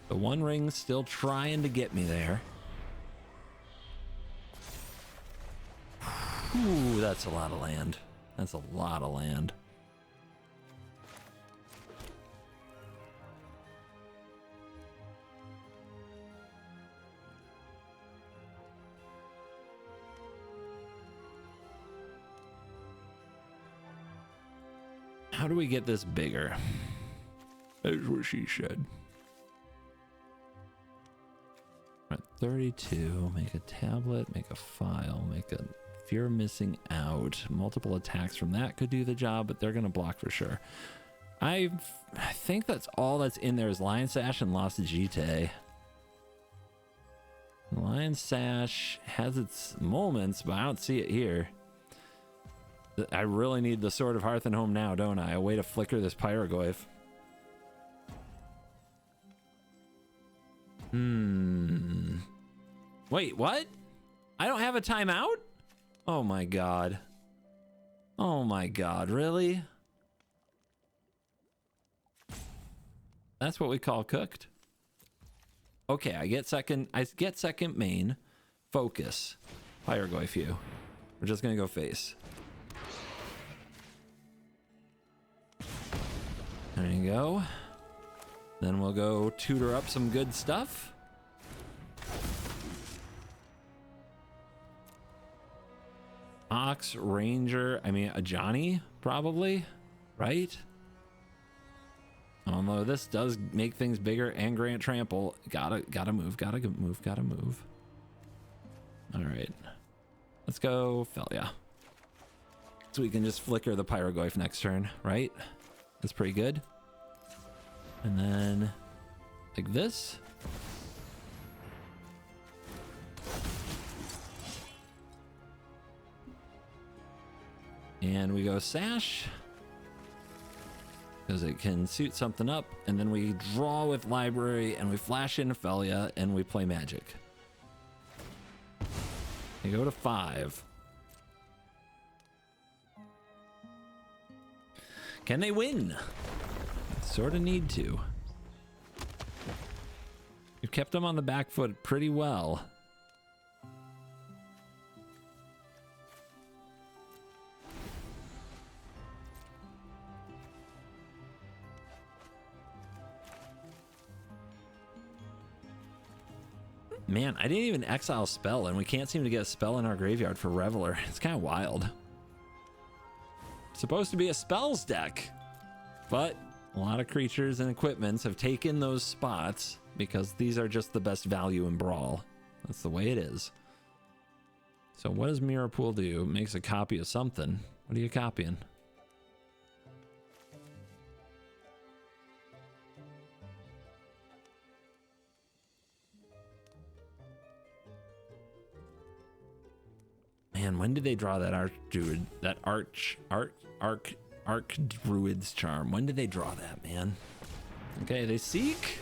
The One Ring's still trying to get me there. Ooh, that's a lot of land. That's a lot of land. How do we get this bigger? That's what she said. At 32, make a tablet, make a file, make a Fear Missing Out. Multiple attacks from that could do the job, but they're gonna block for sure. I think that's all that's in there is Lion Sash and Lost Jite. Lion Sash has its moments, but I don't see it here. I really need the Sword of Hearth and Home now, don't I? A way to flicker this Pyrogoyf. Wait, what? I don't have a timeout? Oh my god. Oh my god, really? That's what we call cooked? Okay, I get second main. Focus. Pyrogoyf you. We're just gonna go face. There you go. Then we'll go tutor up some good stuff. Ox, Ranger, I mean a Johnny, probably, right? Although this does make things bigger and grant trample. Gotta move. All right. Let's go Felia. So we can just flicker the Pyrogoyf next turn, right? That's pretty good. And then like this. And we go Sash because it can suit something up, and then we draw with Library and we flash in Felia and we play Magic. We go to 5. Can they win? Sort of need to. We've kept them on the back foot pretty well. Man, I didn't even exile spell, and we can't seem to get a spell in our graveyard for Reveler. It's kind of wild. Supposed to be a spells deck, but a lot of creatures and equipments have taken those spots because these are just the best value in Brawl. That's the way it is. So what does Mirror Pool do? It makes a copy of something. What are you copying? When did they draw that arch druid? That arch druid's charm. When did they draw that, man? Okay, they seek.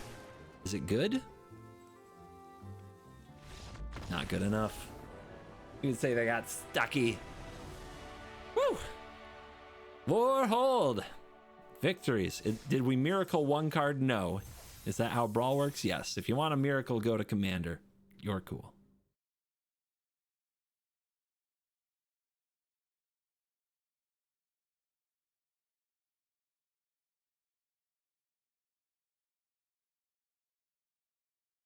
Is it good? Not good enough. You could say they got stucky. Woo! Lorehold. Victories. Did we miracle one card? No. Is that how Brawl works? Yes. If you want a miracle, go to Commander. You're cool.